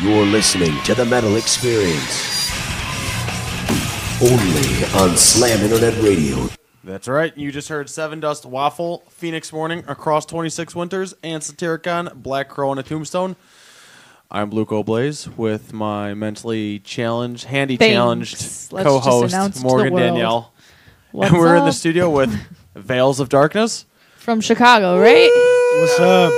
You're listening to the Metal Experience. Only on Slam Internet Radio. That's right. You just heard Seven Dust Waffle, Phoenix Morning, Across 26 Winters, and Satyricon, Black Crow, and a Tombstone. I'm Luke Blaze with my mentally challenged, challenged co-host, Morgan Danielle. What's And we're in the up? studio with Veils of Darkness. From Chicago, right? What's up?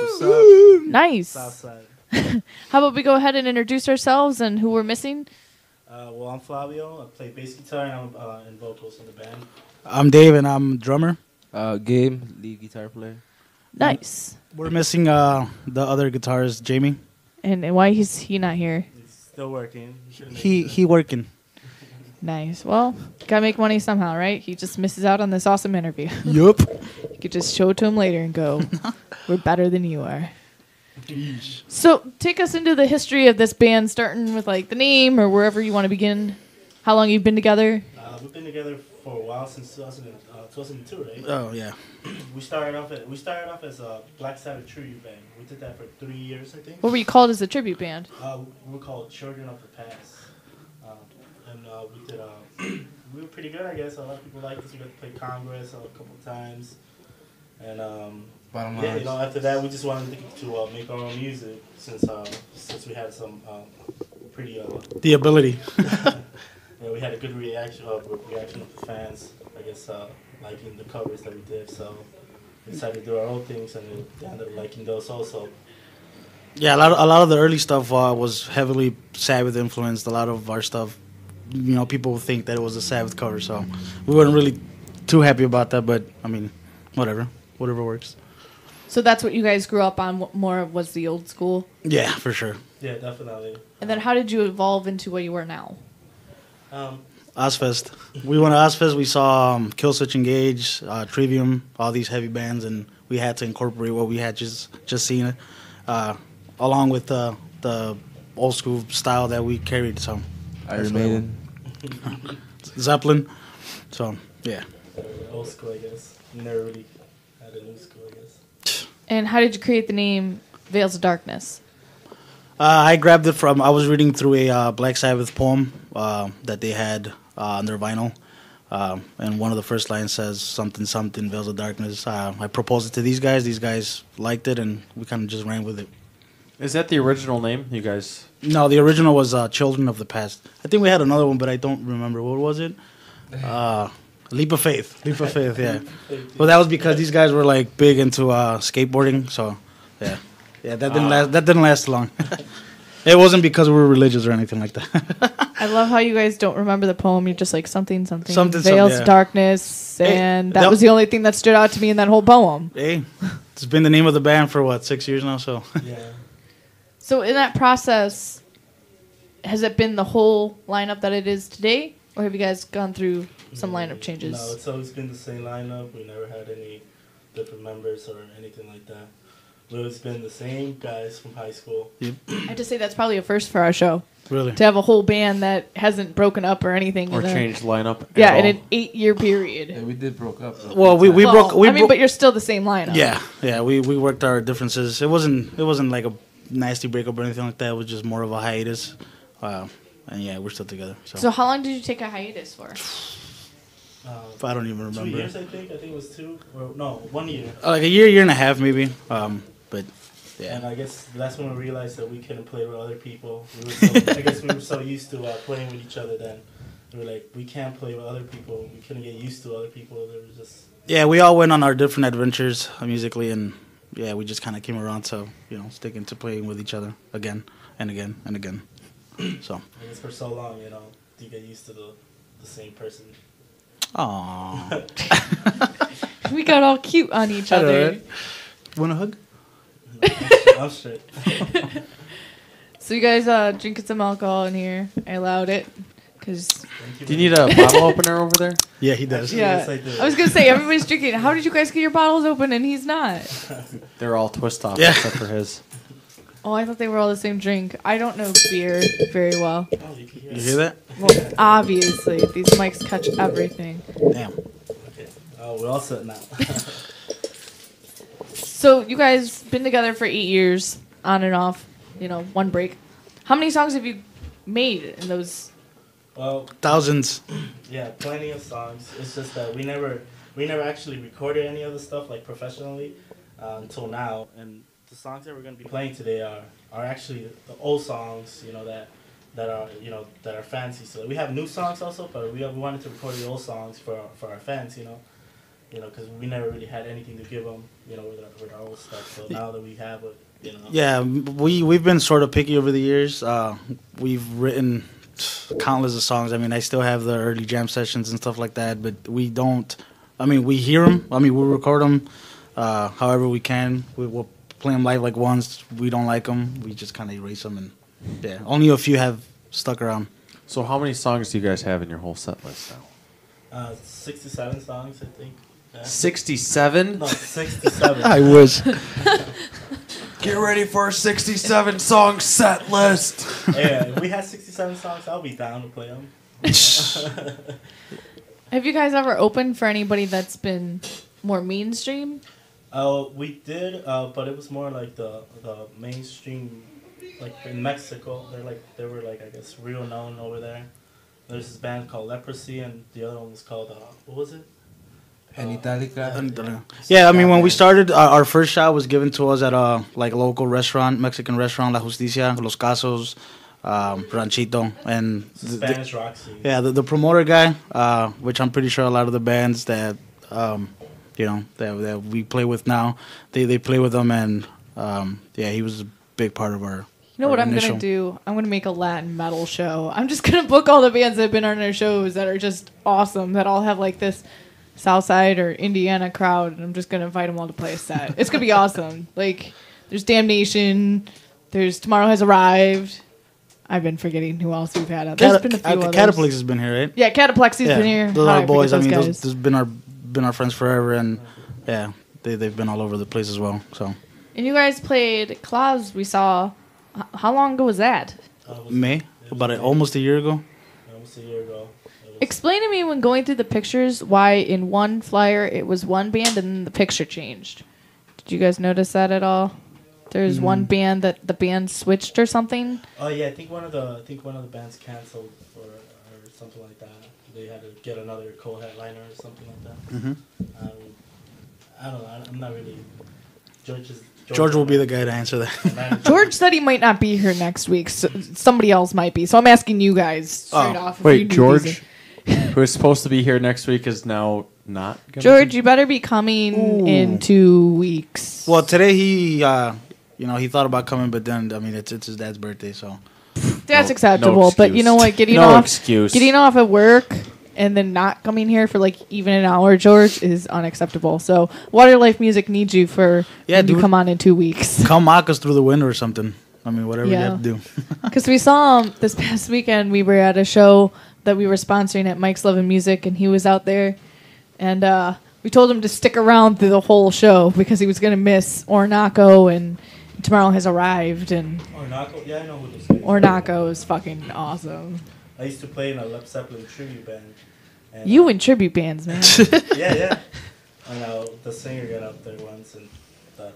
What's up? Nice. Southside. How about we go ahead and introduce ourselves and who we're missing? Well, I'm Flavio. I play bass guitar and I'm in vocals in the band. I'm Dave and I'm drummer. Gabe, lead guitar player. Nice. We're missing the other guitarist, Jamie. And why is he not here? He's still working. He working. Nice. Well, gotta make money somehow, right? He just misses out on this awesome interview. Yup. You could just show it to him later and go, we're better than you are. So take us into the history of this band, starting with like the name or wherever you want to begin. How long you've been together? We've been together for a while, since 2002, right? Oh yeah. We started off as a Black Sabbath tribute band. We did that for 3 years, I think. What were you called as a tribute band? We were called Children of the Past, and we did. We were pretty good, I guess. A lot of people liked us. We got to play Congress a couple times, and Bottom yeah, line. after that, we just wanted to make our own music since we had some pretty. The ability. Yeah, we had a good reaction of the fans. I guess liking the covers that we did, so we decided to do our own things, and they ended up liking those also. Yeah, a lot of the early stuff was heavily Sabbath influenced. A lot of our stuff, people would think that it was a Sabbath cover, so we weren't really too happy about that. But I mean, whatever works. So that's what you guys grew up on, more was the old school? Yeah, for sure. Yeah, definitely. And then how did you evolve into what you are now? Ozfest. We went to Ozfest. We saw Killswitch Engage, Trivium, all these heavy bands, and we had to incorporate what we had just seen, along with the old school style that we carried. So Iron Maiden. Zeppelin. So yeah. Old school, I guess. We never really had a new school, I guess. And how did you create the name Veils of Darkness? I grabbed it from. I was reading through a Black Sabbath poem that they had on their vinyl, and one of the first lines says something Veils of Darkness. I proposed it to these guys. These guys liked it, and we kind of just ran with it. Is that the original name, you guys? No, the original was Children of the Past. I think we had another one, but I don't remember. What was it? Leap of Faith. Leap of Faith, yeah. Well, that was because these guys were like big into skateboarding, so yeah. Yeah, that didn't last long. It wasn't because we were religious or anything like that. I love how you guys don't remember the poem. You're just like something. Something, Veils yeah. of Darkness, and Hey, that was the only thing that stood out to me in that whole poem. Hey, it's been the name of the band for 6 years now, so. Yeah. So in that process, has it been the whole lineup that it is today, or have you guys gone through some lineup changes? No, it's always been the same lineup. We never had any different members or anything like that. We've always been the same guys from high school. I just say that's probably a first for our show Really? to have a whole band that hasn't broken up or anything. Or in a- changed lineup? Yeah, at in all? an 8-year period. Yeah, we did broke up. Though. Well, we broke. but you're still the same lineup. Yeah. We worked our differences. It wasn't like a nasty breakup or anything like that. It was just more of a hiatus. And yeah, we're still together. So how long did you take a hiatus for? I don't even 2 remember. years, I think. I think it was 2. Or, no, 1 year. Like a year and a half maybe. But yeah. And I guess that's when we realized that we couldn't play with other people. I guess we were so used to playing with each other then. We were like, we can't play with other people. We couldn't get used to other people. There was just... Yeah, we all went on our different adventures musically, and yeah, we just kind of came around to sticking to playing with each other again and again and again. So. I guess for so long, you get used to the same person. Aww. We got all cute on each I know, other. right? Want a hug? I'm straight. So you guys drinking some alcohol in here? I allowed it. Cause Do you need a bottle opener over there? Yeah, he does. yeah, Yes, I do. I was gonna say everybody's drinking. How did you guys get your bottles open and he's not? They're all twist tops Yeah. except for his. Oh, I thought they were all the same drink. I don't know beer very well. Oh, you can hear You us. hear that? Well, obviously, these mics catch everything. Damn. Okay. Oh, we're all set now. So you guys been together for 8 years, on and off. one break. How many songs have you made in those? Well, Thousands. yeah, plenty of songs. It's just that we never actually recorded any of the stuff like professionally until now. And the songs that we're gonna be playing today are actually the old songs, that are fancy. So we have new songs also, but we wanted to record the old songs for our fans, because we never really had anything to give them, with our old stuff. So now that we have it, Yeah, we've been sort of picky over the years. We've written countless of songs. I mean, I still have the early jam sessions and stuff like that, but we don't. I mean, we hear them. I mean, we record them however we can. We'll play them live like once. We don't like them. We just kind of erase them, and yeah, only a few have stuck around. So how many songs do you guys have in your whole set list now? 67 songs, I think. Yeah. 67? No, 67. I wish. Get ready for a 67 song set list. Yeah, if we had 67 songs, I'll be down to play them. Have you guys ever opened for anybody that's been more mainstream? We did, but it was more like the mainstream, like in Mexico. They were I guess real known over there. There's this band called Leprosy, and the other one was called what was it? Genitalica. Yeah, I mean, when we started, our first shot was given to us at a local restaurant, Mexican restaurant, La Justicia, Los Casos, Ranchito, and Spanish Roxy. Yeah, the promoter guy, which I'm pretty sure a lot of the bands that that we play with now, they play with them, and he was a big part of our. You know what I'm initial. going to do? I'm going to make a Latin metal show. I'm just going to book all the bands that have been on our shows that are just awesome, that all have like this Southside or Indiana crowd, and I'm just going to invite them all to play a set. It's going to be awesome. Like, there's Damnation, there's Tomorrow Has Arrived. I've been forgetting who else we've had. There's been a few others. Cataplex has been here, right? Yeah, Cataplexi's been here. Those How are did our boys. forget I mean, guys? those been our friends forever, and yeah, they've been all over the place as well. So And you guys played Klaus, we saw. How long ago was that? May, about almost a year ago. Almost a year ago. Explain to me when going through the pictures why in one flyer it was one band and then the picture changed. Did you guys notice that at all? There's one band that the band switched or something. Oh yeah, I think one of the bands canceled or something like that. They had to get another co-headliner or something like that. Mm-hmm. I don't know. I'm not really. George will be the guy to answer that. George said he might not be here next week. So somebody else might be. So I'm asking you guys straight off. If you Wait, knew George, these- who is supposed to be here next week, is now not gonna George, be? you better be coming in 2 weeks. Well, today he thought about coming, but then I mean it's his dad's birthday, so That's No- acceptable. no But you know what? Getting No off excuse. Getting off at work and then not coming here for like even an hour, George, is unacceptable. So Water Life Music needs you for when you dude. come on in 2 weeks. come mock us through the window or something. I mean, whatever you Yeah. have to do. Because we saw him this past weekend. We were at a show that we were sponsoring at Mike's Love and Music, and he was out there. And we told him to stick around through the whole show because he was going to miss Ornaco, and Tomorrow Has Arrived. And Ornaco, yeah, I know who this is. Ornaco is fucking awesome. I used to play in a Led Zeppelin tribute band. And, You and tribute bands, man. yeah. And the singer got up there once and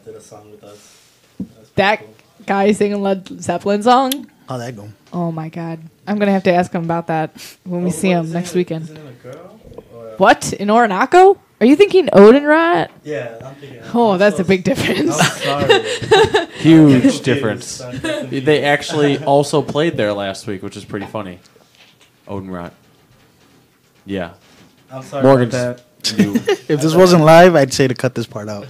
did a song with us. That's That pretty cool. guy singing Led Zeppelin song. How'd that go? Oh my god. I'm going to have to ask him about that when we see him next weekend. Isn't it a girl? Or What? In Ornaco? Are you thinking Odenrat? yeah, I'm thinking. Oh, that's a big I'm difference. sorry. Huge difference. I'm confused. They actually also played there last week, which is pretty funny. Odenrot. Yeah. I'm sorry Morgan's about that. new. If this wasn't live, I'd say to cut this part out.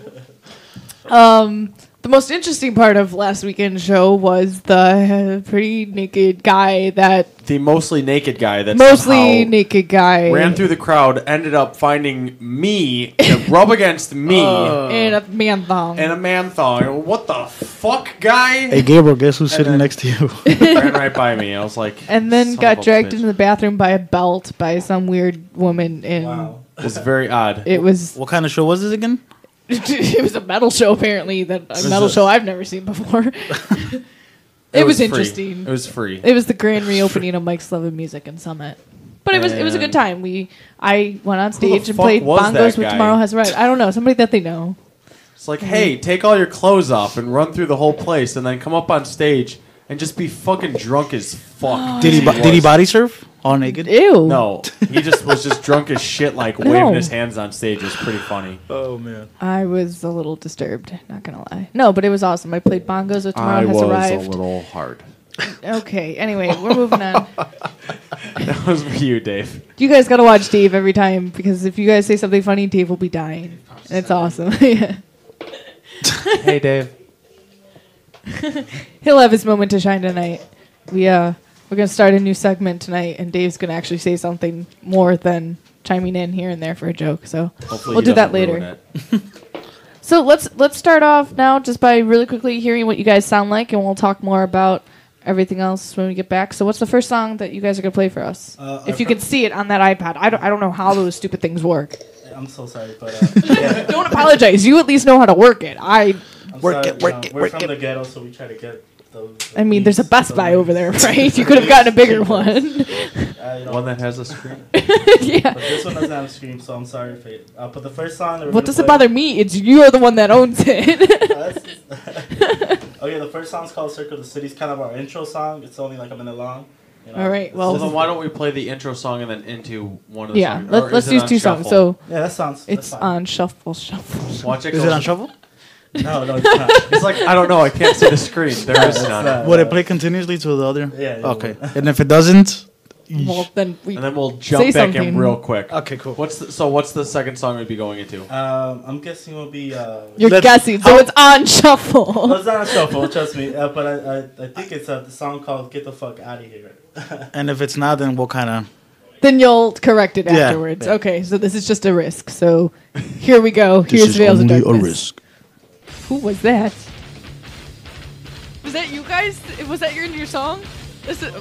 The most interesting part of last weekend's show was the pretty naked guy that The mostly naked guy that mostly somehow naked guy ran through the crowd, ended up finding me to rub against me in a man thong. in a man thong. What the fuck, guy? Hey, Gabriel, guess who's sitting then- next to you? Ran right by me. I was like, And then son got of a dragged bitch. into the bathroom by a belt by some weird woman, and Wow. It was very odd. it was What kind of show was this again? it was a metal show apparently, that a metal this? show I've never seen before. It was free. interesting. It was free. It was the grand reopening of Mike's Love and Music in Summit. But it was a good And- time. I went on stage and fuck played was bongos that with guy? Tomorrow Has Arrived. I don't know, somebody that they know. It's like, hey, take all your clothes off and run through the whole place, and then come up on stage and just be fucking drunk as fuck. Did he body surf all naked? Ew. No, he just was just drunk as shit, like No. waving his hands on stage. It was pretty funny. Oh man. I was a little disturbed, not gonna lie. No, but it was awesome. I played bongos with Tomorrow I Has was Arrived. a little hard. Okay, anyway, we're moving on. That was for you, Dave. You guys gotta watch Dave every time because if you guys say something funny, Dave will be dying. And it's awesome. Yeah. Hey, Dave. He'll have his moment to shine tonight. We're gonna start a new segment tonight, and Dave's gonna actually say something more than chiming in here and there for a joke. So Hopefully we'll he do that doesn't ruin later. it. So let's start off now just by really quickly hearing what you guys sound like, and we'll talk more about everything else when we get back. So what's the first song that you guys are gonna play for us? If you can see it on that iPad, I don't know how those stupid things work. I'm so sorry, but yeah, Don't apologize. You at least know how to work it. I'm Work sorry, it, work it, We're work from it. the ghetto, so we try to get those. I mean, there's a beats, Best Buy so- over there, right? You could have gotten a bigger one. One that has a screen. Yeah. But this one doesn't have a screen, so I'm sorry if it. But the first song that we're What gonna does it play- bother me? It's you're the one that owns it. Okay, the first song's called "Circle the City." It's kind of our intro song. It's only like a minute long. You know? All right, well- Well, then why don't we play the intro song and then into one of the Yeah, songs? Or let's is do it on two songs. shuffle? So yeah, that sounds. it's that's fine. on shuffle. Watch it. Is go- it on shuffle? No, it's not. It's like I don't know. I can't see the screen. There is none. not. Would it play continuously to the other? Yeah, it Okay. would. And if it doesn't, Well, then we. And then we'll Say jump back in something. real quick. okay, cool. What's the second song we'd be going into? I'm guessing will be. You're Let's- guessing, so it's on shuffle. No, it's not a shuffle, trust me. But I think it's the song called "Get the Fuck Out of Here." And if it's not, then we'll kind of. Then you'll correct it Yeah, afterwards. yeah. Okay, so this is just a risk. So here we go. Here's Veils of Darkness. Who was that? Was that you guys? Was that your song? This is.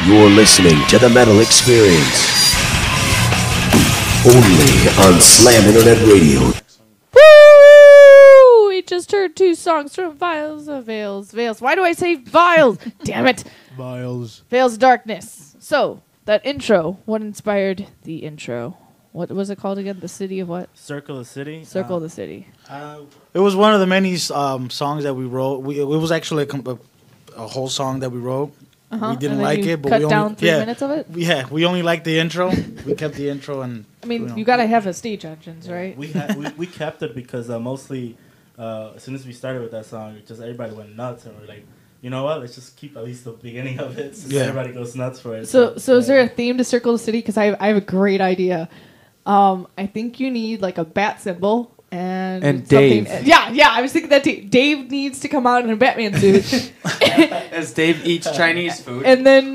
You're listening to the Metal Experience. Only on Slam Internet Radio. Woo! We just heard 2 songs from Vials of Veils. Veils. Why do I say vials? Damn it. Vials. Veils of Darkness. So, that intro, what inspired the intro? What was it called again? The City of what? Circle of the City. Circle of the City. It was one of the many songs that we wrote. It was actually a whole song that we wrote. Uh-huh. We didn't and then like you it, but cut we only down 3 minutes of it? Yeah, we only liked the intro. We kept the intro, and I mean, you got to have a stage entrance, right? We kept it because mostly as soon as we started with that song, just everybody went nuts, and we're like, you know what? Let's just keep at least the beginning of it, so everybody goes nuts for it. So is there a theme to Circle of the City? Because I have a great idea. I think you need like a bat symbol and Dave. something- Yeah, I was thinking that too. Dave needs to come out in a Batman suit. As Dave eats Chinese food. And then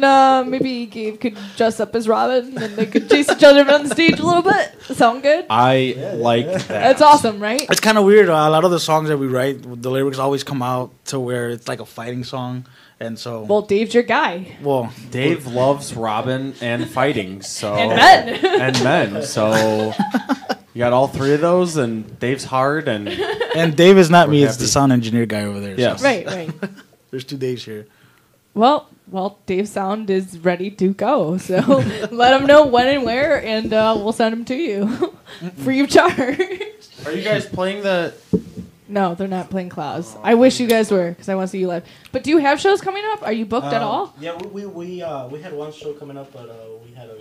maybe Gabe could dress up as Robin, and they could chase each other around the stage a little bit. Sound good? I like that. That's awesome, right? it's kind of weird. A lot of the songs that we write, the lyrics always come out to where it's like a fighting song, and so Well, Dave's your guy. Dave loves Robin and fighting, so And men. and men. So you got all 3 of those, and Dave's hard, and and Dave is not We're me; it's happy. the sound engineer guy over there. Yes. So. Right. There's 2 Daves here. Well, Dave's sound is ready to go. So let him know when and where, and we'll send him to you free of charge. are you guys playing the? No, they're not playing Klaus. I wish you guys were, because I want to see you live. But do you have shows coming up? Are you booked at all? Yeah, we had one show coming up, but we had to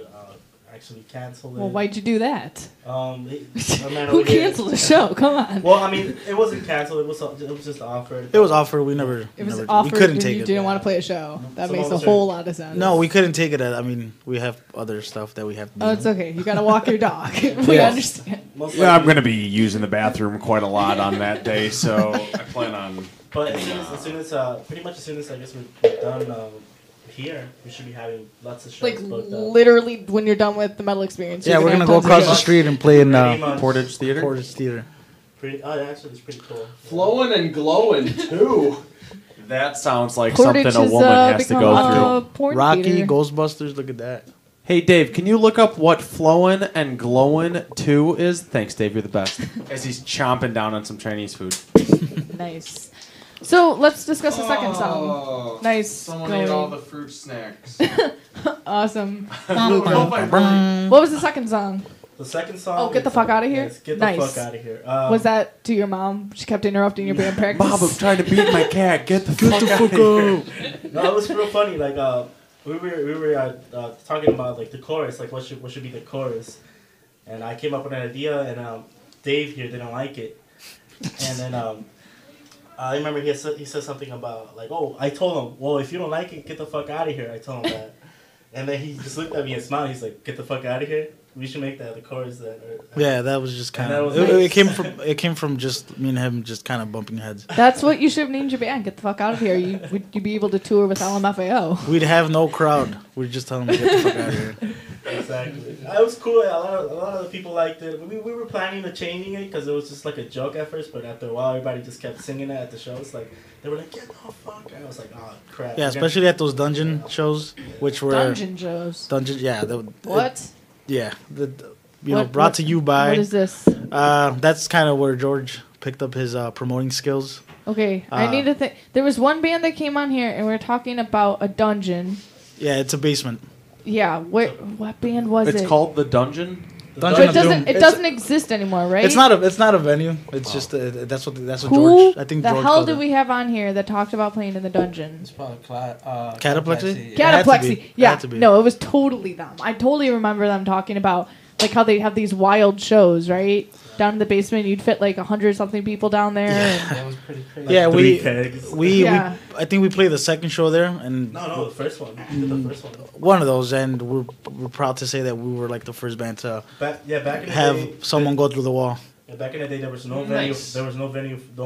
actually cancel it. Well, why'd you do that? Our man Who over here- canceled the show? Come on. Well, I mean, it wasn't canceled. It was just offered. It was offered. We never. It was never, offered We couldn't and take you it. didn't want to play a show. That Some makes of a us whole lot of sense. No, we couldn't take it. I mean, we have other stuff that we have to do. Oh, it's okay. You got to walk your dog. We Yeah. understand. Most Yeah, I'm likely. going to be using the bathroom quite a lot on that day, so I plan on. But as soon as pretty much as soon as I guess we're done here, we should be having lots of shows Like, booked up. literally, when you're done with the metal experience. Yeah, you're we're gonna have go tons of across the shows. street and play in Pretty much. Portage Theater. Portage Theater. Actually, it's pretty cool. Flowing and glowing too. That sounds like Portage something a has, woman has to become go a through. porn Rocky, theater. Ghostbusters. Look at that. Hey Dave, can you look up what Flowing and Glowing 2 is? Thanks, Dave. You're the best. As he's chomping down on some Chinese food. Nice. So let's discuss the second Oh. song. Nice. going. fruit snacks. Awesome. What What was the second song? The second song. Oh, Get the is- Fuck Outta Here? Yes, get Nice. the fuck out of here. Was that to your mom? She kept interrupting your band practice. Bob, I'm trying to beat my cat. Get the fuck out of here. No, it was real funny. Like we were talking about like the chorus, like what should be the chorus, and I came up with an idea, and Dave here didn't like it, and then I remember he said something about like, oh, I told him, well, if you don't like it, get the fuck out of here. I told him that, and then he just looked at me and smiled. He's like, get the fuck out of here. We should make that the chorus then. Yeah, that was just kind And of. that was nice. It came from just me and him just kind of bumping heads. That's what you should have named your band. Get the fuck out of here. Would you be able to tour with LMFAO? We'd have no crowd. We'd just tell them to get the fuck out of here. Exactly. It was cool. A lot of the people liked it. We were planning to changing it because it was just like a joke at first, but after a while, everybody just kept singing it at the shows. Like they were like, "Get the fuck!" And I was like, "Oh crap." Yeah, especially at those dungeon shows, which were Dungeon shows. dungeon. Yeah, What? Yeah, What- brought to you by. What is this? That's kind of where George picked up his promoting skills. Okay, I need to think. There was one band that came on here, and we were talking about a dungeon. Yeah, it's a basement. Yeah, what band was it? It's called The Dungeon. So Dungeon it of doesn't. Doom. It doesn't exist anymore, right? It's not a venue. It's just that's what Who George. I think the George hell called did it. we have on here that talked about playing in the dungeon? It's probably Cataplexy? Yeah. It had to be. Cataplexy. It Yeah. had to be. No, it was totally them. I totally remember them talking about like how they have these wild shows, right? Down in the basement, you'd fit like 100-something people down there. And That was pretty crazy. Yeah, Three we kegs. Yeah. I think we played the second show there, and No, the first one. We did the first one. one of those, and we're proud to say that we were like the first band to Back in the have day, someone go through the wall. back in the day, there was no Nice. venue. There was no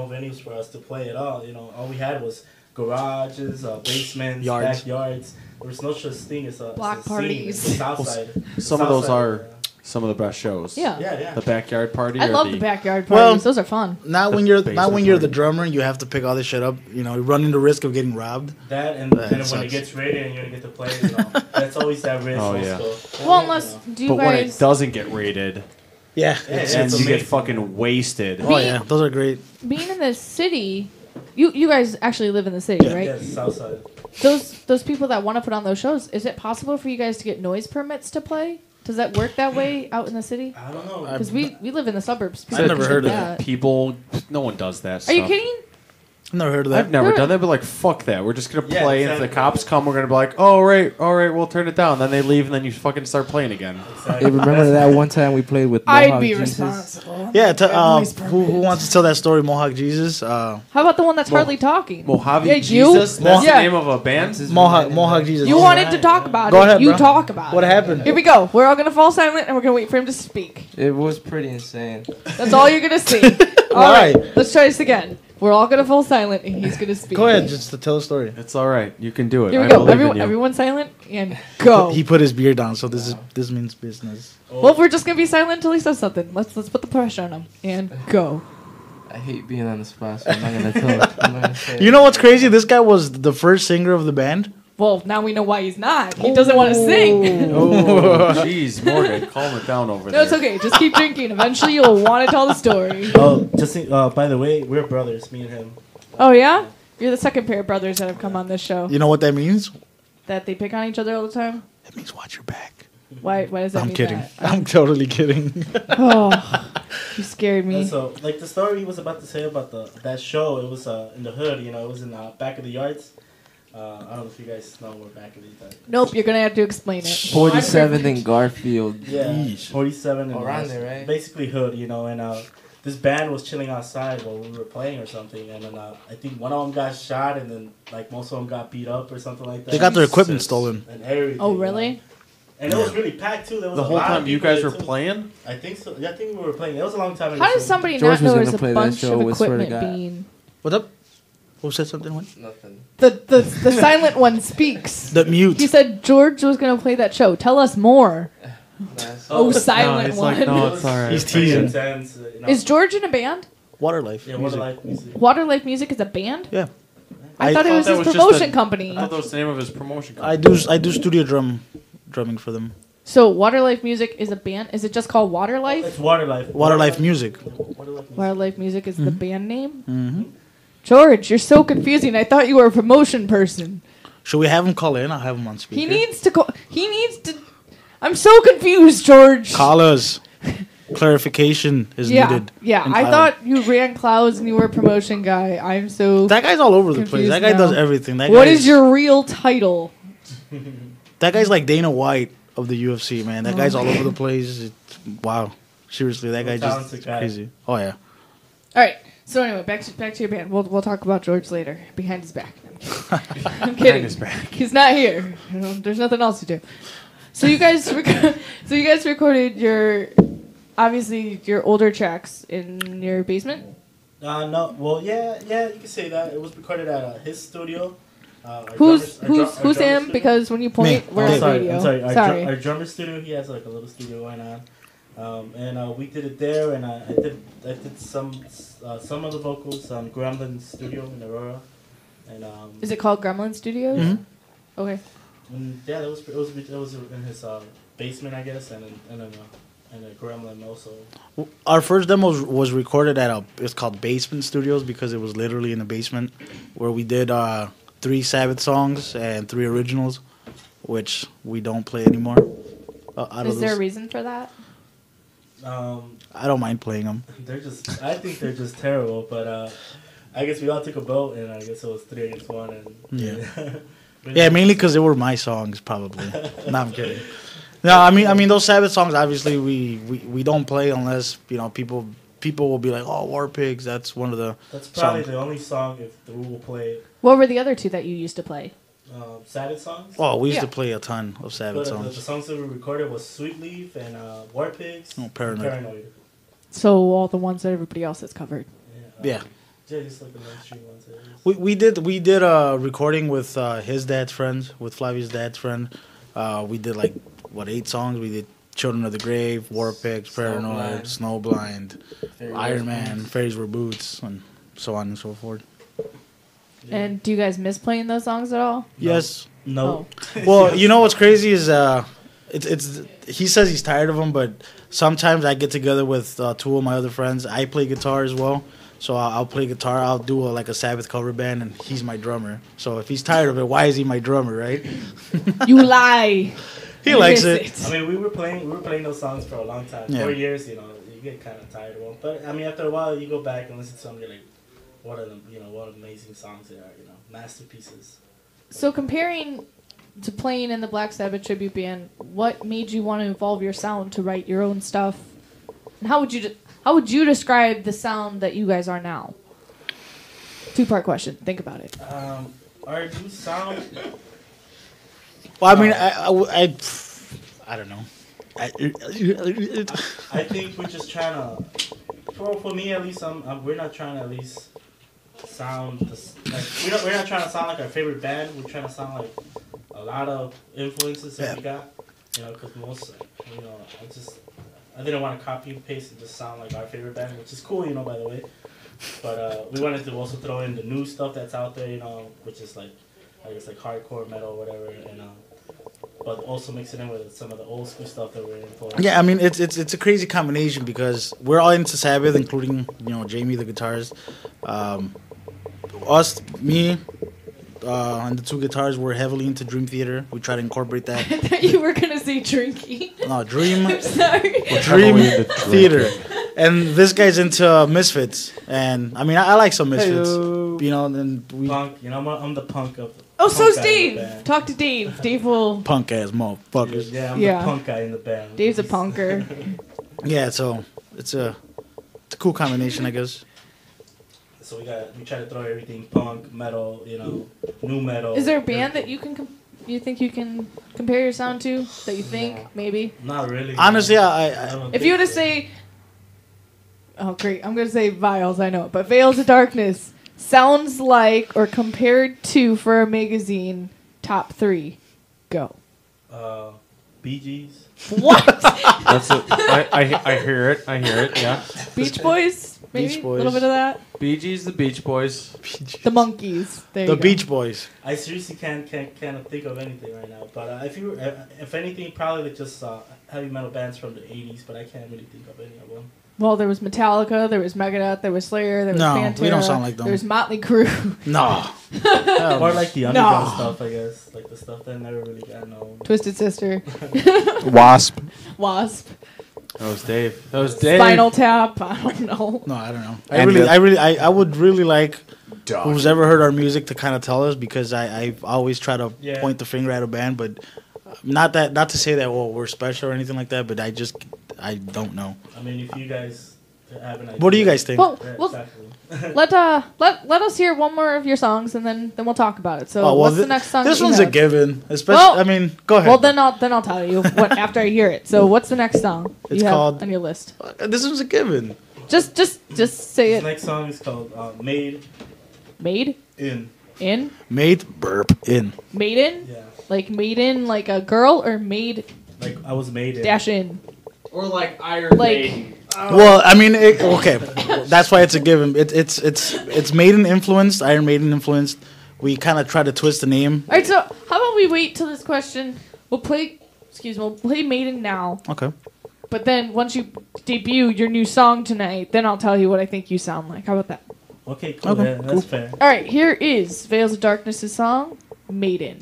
venues for us to play at all. You know, all we had was garages, basements, Yards. backyards. There was no such thing as a Block as a scene. parties. The south side. Some of those are some of the best shows. Yeah. Yeah. The backyard party. I or love the backyard Well- parties. Those are fun. Not The when you're basement the party. drummer. You have to pick all this shit up. You know, you're running the risk of getting robbed. That and That then when sucks. it gets rated and you're gonna get to play, you know, that's always that risk. Oh, yeah. Also. Well, unless do you But when it guys doesn't get rated, Yeah. Yeah, it's- and it's you get amazing. fucking wasted. oh yeah, those are great. being in the city? You guys actually live in the city, right? Yeah, Southside. Those people that want to put on those shows, is it possible for you guys to get noise permits to play? Does that work that way out in the city? I don't know. Because we live in the suburbs. I've never heard of that. People, no one does that. Are you stuff. kidding? I've never heard of that. I've never done that, but like, fuck that. We're just gonna Yeah, play, and if exactly. the cops come, we're gonna be like, oh, all right, we'll turn it down. Then they leave, and then you fucking start playing again. Hey, remember that one time we played with I'd Mohawk be Jesus? responsible. Yeah, who wants to tell that story? Mohawk Jesus. How about the one that's hardly talking? Mojave Yeah, you? Jesus? That's Yeah. the name of a band? Mohawk Jesus. You wanted to talk about Go it. ahead, you bro. talk about What it. happened? Here we go. We're all gonna fall silent, and we're gonna wait for him to speak. It was pretty insane. That's all you're gonna see. All Why? right, let's try this again. We're all gonna fall silent, and he's gonna speak. Go ahead, just to tell the story. It's all right. You can do it. Here we I go. believe in Everyone, you. everyone silent and go. He put his beard down, so this means business. Well, we're just gonna be silent until he says something. Let's put the pressure on him and go. I hate being on the spot, so I'm not gonna tell it. I'm not gonna say You know what's crazy? This guy was the first singer of the band. Well, now we know why he's not. He doesn't want to sing. Oh, jeez, Morgan, calm it down over No, there. it's okay. Just keep drinking. Eventually, you'll want to tell the story. Oh, by the way, we're brothers, me and him. Oh yeah, you're the second pair of brothers that have come on this show. You know what that means? That they pick on each other all the time. That means watch your back. Why does that I'm mean kidding. that? I'm totally kidding. Oh, you scared me. And so, like the story he was about to say about that show, it was in the hood. You know, it was in back of the yards. I don't know if you guys know where back of the yards. Nope, you're gonna have to explain it. 47th in Garfield. Yeah, Yeesh. 47 and Around there, right? Basically hood, you know, and this band was chilling outside while we were playing or something, and then I think one of them got shot, and then like most of them got beat up or something like that. They got their equipment Jesus. stolen. and everything. Oh you know. really? And it was really packed too. There was The a whole lot of time you people guys there, were too. playing? I think so. Yeah, I think we were playing. It was a long time ago. How does so- somebody George not know was there's gonna a play that bunch show, of I swear to equipment God. being? What up? Who said something? What? Nothing. The silent one speaks. The mute. He said George was gonna play that show. Tell us more. Nice. Oh, No, silent he's one. like, no, it's all right. He's pretty teasing. intense, you know. Is George in a band? Water Life. Yeah, music. Waterlife music. Water Life Music is a band? Yeah. I, I thought it thought was that his was just promotion a- company. I thought that was the name of his promotion I company. do studio drumming for them. So Water Life Music is a band. Is it just called Water Life? It's Waterlife. Water Life Music. Waterlife music. Water Life Music is the band name. hmm George, you're so confusing. I thought you were a promotion person. Should we have him call in? I'll have him on speaker. He needs to call. He needs to. I'm so confused, George. Call us. Clarification is yeah, needed. yeah. in I Cloud. thought you ran clouds and you were a promotion guy. I'm so. That guy's all over the place. Confused That guy now. does everything. That What guy's- is your real title? That guy's like Dana White of the UFC, man. That guy's all over the place. Wow. Seriously, that guy just Talented guy. crazy. Oh yeah. All right. So anyway, back to your band. We'll talk about George later. Behind his back. I'm kidding. his back. He's not here. You know, there's nothing else to do. So you guys, recorded your, obviously your older tracks in your basement. No. Well, yeah, you can say that. It was recorded at his studio. Our Who's drummer's him? studio. Because when you point, Me. we're Oh, on sorry, radio. I'm sorry. Sorry. Our drummer studio. He has like a little studio going on, and we did it there. And I did some of the vocals on Gremlin Studio in Aurora, and Is it called Gremlin Studios? Mhm. Okay. and yeah, it was in his basement, I guess, and a Gremlin also. Our first demo was recorded at it's called Basement Studios because it was literally in the basement where we did 3 Sabbath songs and 3 originals, which we don't play anymore. Out Is of there a those. reason for that? I don't mind playing them. I think they're just terrible, but I guess we all took a vote, and I guess it was 3 against 1, and Yeah. Yeah, mainly because they were my songs, probably. No, I'm kidding. No, I mean those Sabbath songs. Obviously, we don't play unless people will be like, "Oh, War Pigs." That's one of the That's probably songs. the only song if the rule will play What were the other two that you used to play? Sabbath songs. Oh, we used to Yeah. play a ton of Sabbath But the songs. songs that we recorded was Sweet Leaf and War Pigs. Oh, and Paranoid. Paranoid. So all the ones that everybody else has covered. Yeah. Just like the mainstream ones. I guess. We did a recording with his dad's friend, with Flavia's dad's friend. We did like 8 songs. We did Children of the Grave, War Pigs, Paranoid, Snowblind, Iron Man, Fairies Wear Boots, and so on and so forth. And do you guys miss playing those songs at all? Yes. No. Well, you know what's crazy is it's he says he's tired of them, but sometimes I get together with two of my other friends. I play guitar as well, so I'll play guitar. I'll do like a Sabbath cover band, and he's my drummer. So if he's tired of it, why is he my drummer, right? You lie. He You likes miss it. I mean, we were playing those songs for a long time. Yeah. 4 years, you get kind of tired of them. But I mean, after a while, you go back and listen to them. You're like, what amazing songs they are. Masterpieces. So comparing to playing in the Black Sabbath tribute band, what made you want to evolve your sound to write your own stuff? And how would you describe the sound that you guys are now? 2-part question. Think about it. Our new sound. Well, I mean, I don't know. I think we're just trying to. For me at least, we're not trying to at least sound we're not trying to sound like our favorite band. We're trying to sound like a lot of influences that we got. Because most I didn't want to copy and paste and just sound like our favorite band, which is cool, by the way. But we wanted to also throw in the new stuff that's out there, which is like hardcore metal or whatever, and but also mix it in with some of the old school stuff that we're in for. Yeah, I mean it's a crazy combination because we're all into Sabbath, including Jamie the guitarist. Us, me, and the two guitars were heavily into Dream Theater. We try to incorporate that. I thought you were gonna say drinking. No, Dream. I'm sorry. Dream Theater. And this guy's into Misfits, and I mean I like some Misfits. Hey-o. And we Punk, I'm the punk of. Oh, punk so's guy in the Dave. band. Talk to Dave. Dave will. punk ass motherfuckers. Yeah, I'm Yeah. the punk guy in the band. Dave's a punker. Yeah, so it's a cool combination, I guess. So we try to throw everything punk, metal, new metal. Is there a band that you you think you can compare your sound to that you think No. maybe? Not really. Honestly, I don't If think you were to so. say, oh great, I'm gonna say Vials, I know it, but Veils of Darkness sounds like or compared to for a magazine top 3. Go. Bee Gees. What? That's it. I hear it. I hear it. Yeah. Beach Boys? Maybe Beach a Boys. little bit of that. Bee Gees, the Beach Boys. The Monkees. There the you go. Beach Boys. I seriously can't think of anything right now. But if anything, probably just heavy metal bands from the '80s. But I can't really think of any of them. Well, there was Metallica, there was Megadeth, there was Slayer, there was No, Pantera. we don't sound like them. There was Motley Crue, No. Or like the underground No. stuff, I guess. Like the stuff that never really got known. Twisted Sister, Wasp. Wasp, That was Dave. That was Dave. Spinal Tap. I don't know. No, I don't know. And I would really like who's ever heard our music to kind of tell us because I always try to Yeah. point the finger at a band, but not to say that we're special or anything like that, but I don't know. I mean, if you guys have an idea. What do you guys think? Well, Yeah, well, exactly. let us hear one more of your songs and then we'll talk about it. So what's the next song? This that you one's a have? given. Especially, Well- I mean, go ahead. Well, then I'll tell you what after I hear it. So what's the next song It's you have called- on your list? This one's a given. Just say This it. next song is called "Made Made In." in Made burp in. maiden, Yeah, like maiden, like a girl, or made like I was made in. dash in. Or like Iron Like- Maiden. Well, I mean, okay, that's why it's a given. It's Maiden influenced, Iron Maiden influenced. We kind of try to twist the name. All right, so how about we wait till this question? We'll play Maiden now, Okay. but then once you debut your new song tonight, then I'll tell you what I think you sound like. How about that? Okay, cool. Okay, Yeah, that's fair. All right, here is Veils of Darkness' song, Maiden.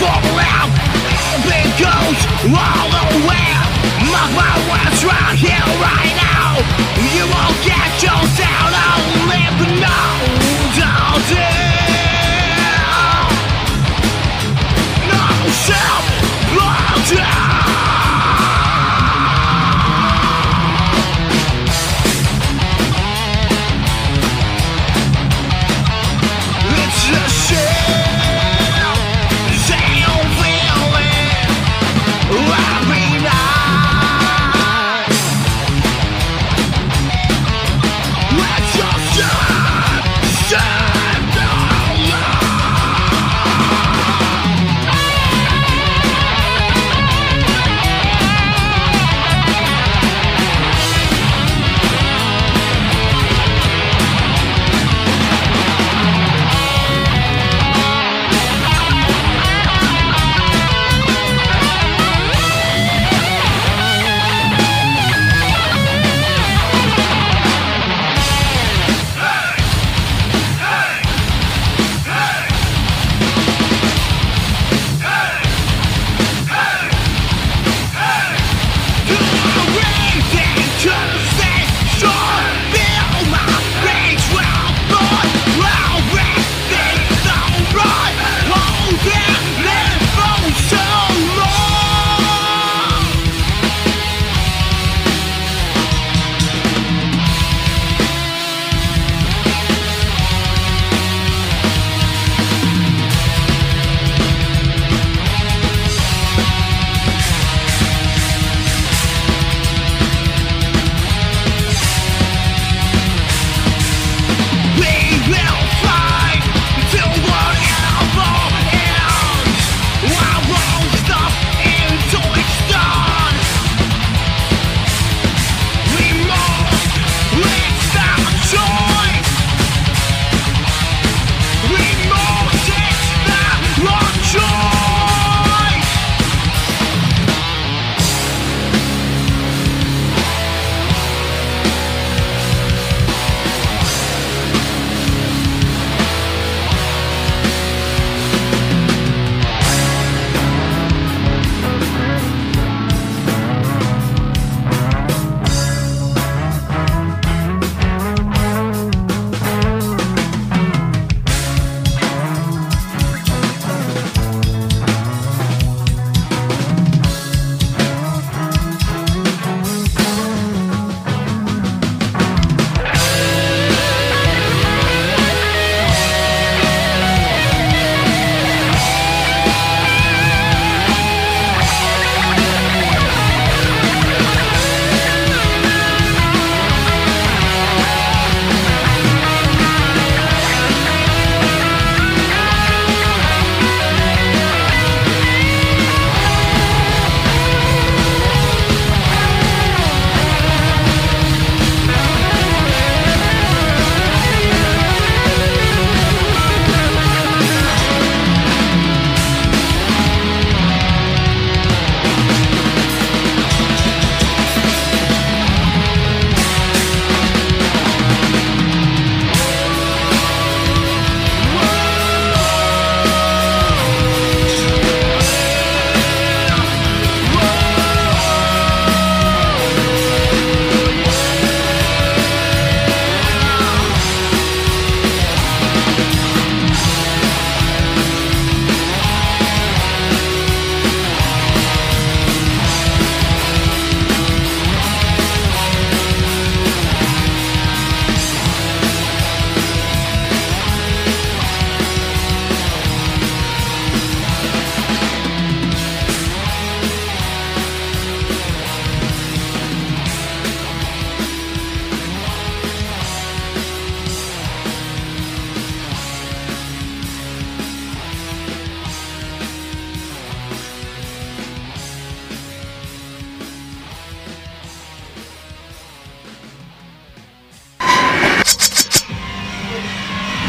fall out. Open goes all aware. Mark my words right here, right now. You won't get yourself out. Live now, don't you? No self-blood.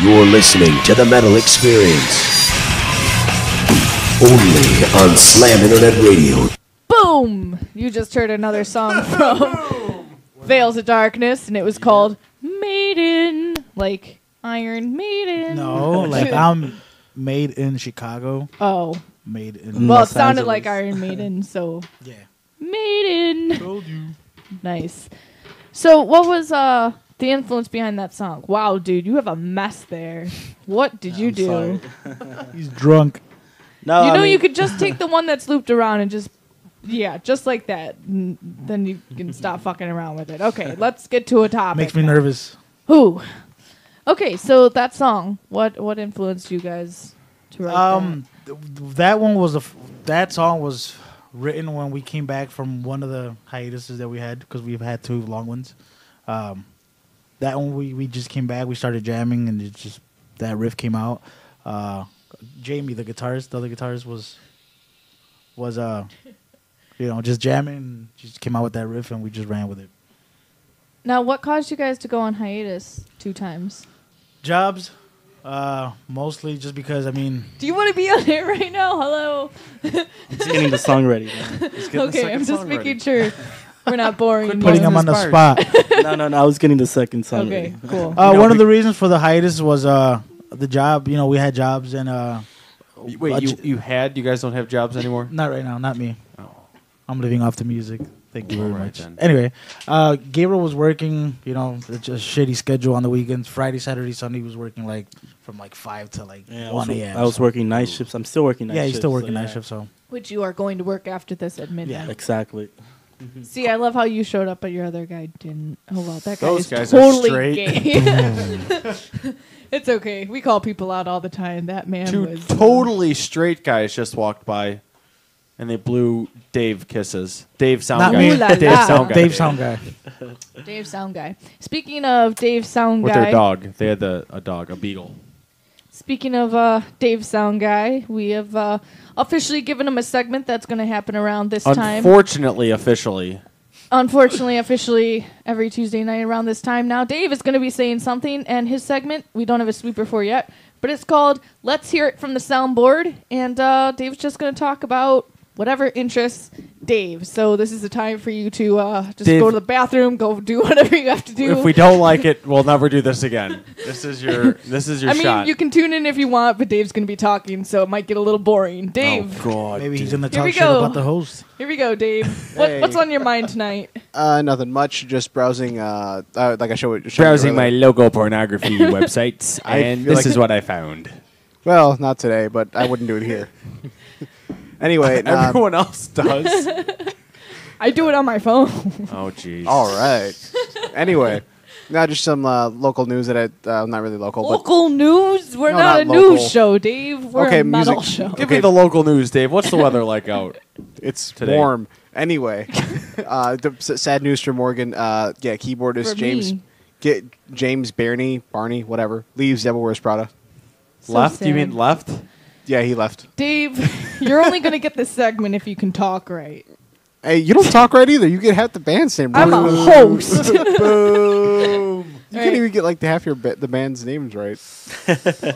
You're listening to The Metal Experience. Only on Slam Internet Radio. Boom! You just heard another song from Veils of Darkness, and it was called Maiden. Like Iron Maiden. No, like I'm made in Chicago. Oh. made in. Well, it Los sounded Angeles. like Iron Maiden, so Yeah. Maiden. Told you. Nice. So, what was the influence behind that song? Wow, dude, you have a mess there. What did you I'm do? sorry. He's drunk. No, You I know, mean, you could just take the one that's looped around and just, yeah, just like that. Then you can stop fucking around with it. Okay, let's get to a topic. Makes me now. nervous. Who? Okay, so that song, what influenced you guys to write That one was that song was written when we came back from one of the hiatuses that we had because we've had 2 long ones. That one we just came back, we started jamming, and it just that riff came out. Jamie, the guitarist, the other guitarist was just jamming, and just came out with that riff, and we just ran with it. Now, what caused you guys to go on hiatus 2 times? Jobs, mostly just because Do you want to be on it right now? Hello. just getting the song ready. man. Okay, I'm just making sure we're not boring. Quit you. putting him on the spot. No, I was getting the second song Okay, ready. cool. One of the reasons for the hiatus was the job. You know, we had jobs, and Wait, you guys don't have jobs anymore? not right now, not me. Oh. I'm living off the music. Thank you very All right, much. then. Anyway, Gabriel was working, it's a shitty schedule on the weekends. Friday, Saturday, Sunday, he was working from 5 to Yeah, 1 a.m. I was working night shifts. I'm still working night Yeah, shifts. he's still working so night yeah. shift, so. Which you are going to work after this at midnight. Yeah. Exactly. See, I love how you showed up, but your other guy didn't. Oh well, that guy Those is guys are totally straight. gay. It's okay. We call people out all the time. That man 2 was totally straight guys just walked by, and they blew Dave kisses. Dave sound Not guy. me. Ooh la Dave la. sound guy. Dave Sound Guy. Dave Sound Guy. Speaking of Dave Sound With Guy, their dog. They had a dog, a beagle. Speaking of Dave Sound Guy, we have officially given him a segment that's going to happen around this time. Unfortunately, officially. Unfortunately, officially, every Tuesday night around this time. Now, Dave is going to be saying something, and his segment, we don't have a sweeper for yet, but it's called Let's Hear It from the Soundboard, and Dave's just going to talk about whatever interests Dave. So this is the time for you to just Dave- go to the bathroom, go do whatever you have to do. If we don't like it, we'll never do this again. This is your I mean, shot. you can tune in if you want, but Dave's going to be talking, so it might get a little boring. Dave, Oh God. Maybe he's dude. going to Here we talk shit go. about the host. here we go, Dave. What's on your mind tonight? Nothing much. Just browsing. Like I showed you Browsing my earlier. logo pornography websites, I and feel this like- is what I found. Well, not today, but I wouldn't do it here. Anyway, Everyone else does. I do it on my phone. Oh jeez. all right. Anyway, now just some local news that not really local, Local news? We're No, not a not local. news show, Dave. We're Okay, a metal music. show. Give me the local news, Dave. What's the weather like out? but it's Today. warm. Anyway, sad news for Morgan. Keyboardist For James me. James Barney, whatever, leaves Devil Wears Prada. So Left? You sad. mean left? Yeah, he left. Dave, you're only going to get this segment if you can talk right. Hey, you don't talk right either. You get half the band's name. I'm right. a host. Boom. You Right. can't even get like half the band's names right.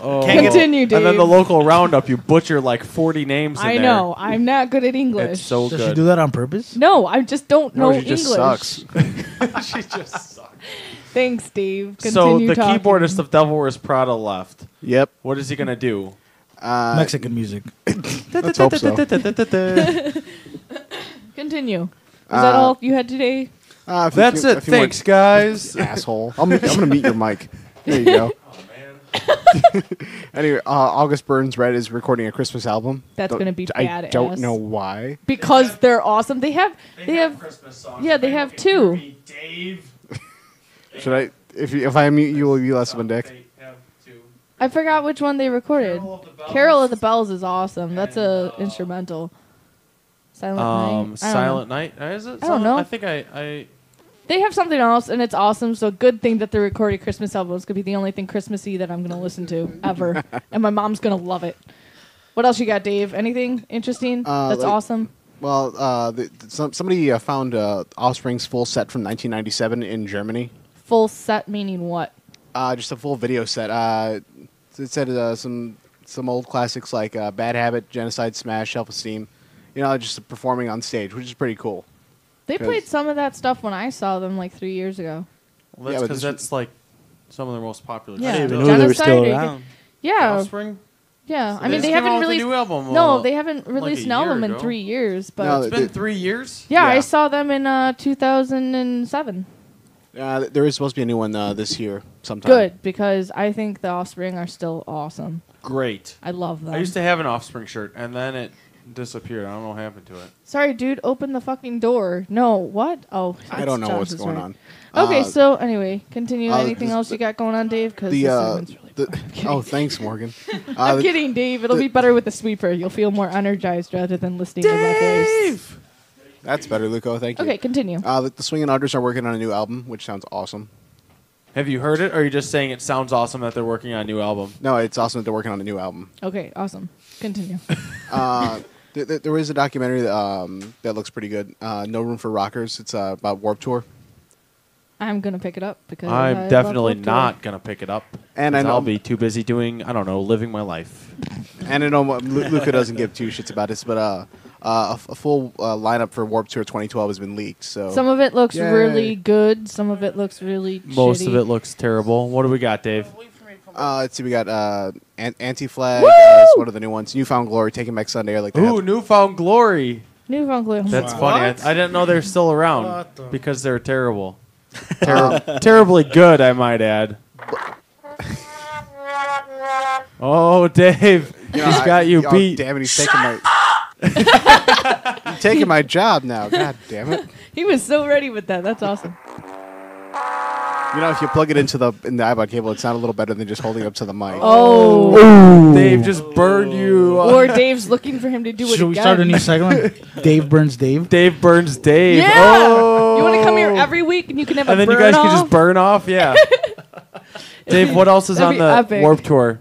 Oh. Continue, Dave. And then the local roundup, you butcher like 40 names in I there. know. I'm not good at English. It's so Does she good. do that on purpose? No, I just don't know No, she just English. sucks. She just sucks. Thanks, Dave. So Continue the talking. keyboardist of Devil Wears Prada left. Yep. What is he going to do? Mexican music. Let's hope so. Continue. Is that all you had today? If you- That's it. if you want- Thanks, guys. asshole. I'm gonna meet your mic. There you go. Anyway, August Burns Red is recording a Christmas album. That's Don't- gonna be I badass. don't know why. Because they're awesome. They have Christmas songs. yeah, they have 2. Dave. Should I? If I mute you, will you less of a dick? I forgot which one they recorded. Carol of the Bells is awesome. That's a instrumental. Silent Night. I don't know. Silent Night. Is it? I don't know. I think I They have something else, and it's awesome. So good thing that they recorded Christmas albums. Could be the only thing Christmassy that I'm going to listen to ever, and my mom's going to love it. What else you got, Dave? Anything interesting? That's like- awesome. Well, somebody found Offspring's full set from 1997 in Germany. Full set meaning what? Just a full video set. It said some old classics like Bad Habit, Genocide, Smash, Self Esteem. You know, just performing on stage, which is pretty cool. They Because- played some of that stuff when I saw them like 3 years ago. Well, Yeah, that's but because this that's like some of their most popular. Yeah. I didn't stuff. even know they were Genocide, still you around. Yeah, Offspring. Yeah, I They mean just they came out haven't with a released. new album. No, they haven't released an year album in ago. 3 years. But No, It's been 3 years. yeah, I yeah. saw them in 2007. There is supposed to be a new one this year sometime. Good, because I think the Offspring are still awesome. Great. I love them. I used to have an Offspring shirt, and then it disappeared. I don't know what happened to it. Sorry, dude, open the fucking door. No, what? Oh, I it's don't know what's Josh's going right. on. Okay, Uh, so anyway, continue. Anything this- else you got going on, Dave? Because The, this uh, segment's really the I'm kidding. oh, thanks, Morgan. I'm the- kidding, Dave. It'll be better with the sweeper. You'll feel more energized rather than listening to my voice. That's better, Luco. Thank you. Okay, continue. The Swingin' Utters are working on a new album, which sounds awesome. Have you heard it, or are you just saying it sounds awesome that they're working on a new album? No, it's awesome that they're working on a new album. Okay, awesome. Continue. There is a documentary that looks pretty good. No Room for Rockers. It's about Warped Tour. I'm gonna pick it up because I I'm love definitely Warped Tour. not gonna pick it up. And I 'cause know- I'll be too busy doing, I don't know, living my life. And I know Luca doesn't give two shits about this, but a full lineup for Warped Tour 2012 has been leaked. So Some of it looks Yay. really good. Some of it looks really Most shitty. of it looks terrible. What do we got, Dave? let's see, we got Anti-Flag Woo! as one of the new ones. Newfound Glory, Taking Back Sunday. I like that. Ooh, Newfound Glory. Newfound Glory. That's Wow. funny. What? I didn't know they're still around What the- because they're terrible. Terribly good, I might add. Oh, Dave, he's got you beat. Damn it, he's taking my. He's taking my job now. God damn it. He was so ready with that. That's awesome. You know, if you plug it in the iPod cable, it sounds a little better than just holding it up to the mic. Oh. Dave just burned you. Or Dave's looking for him to do it Should again. we start a new segment? Dave burns Dave. Dave burns Dave. Yeah. Oh. You want to come here every week and you can have And a then you burn guys can off? just burn off? Yeah. Dave, what else is That'd on be the epic. Warped Tour?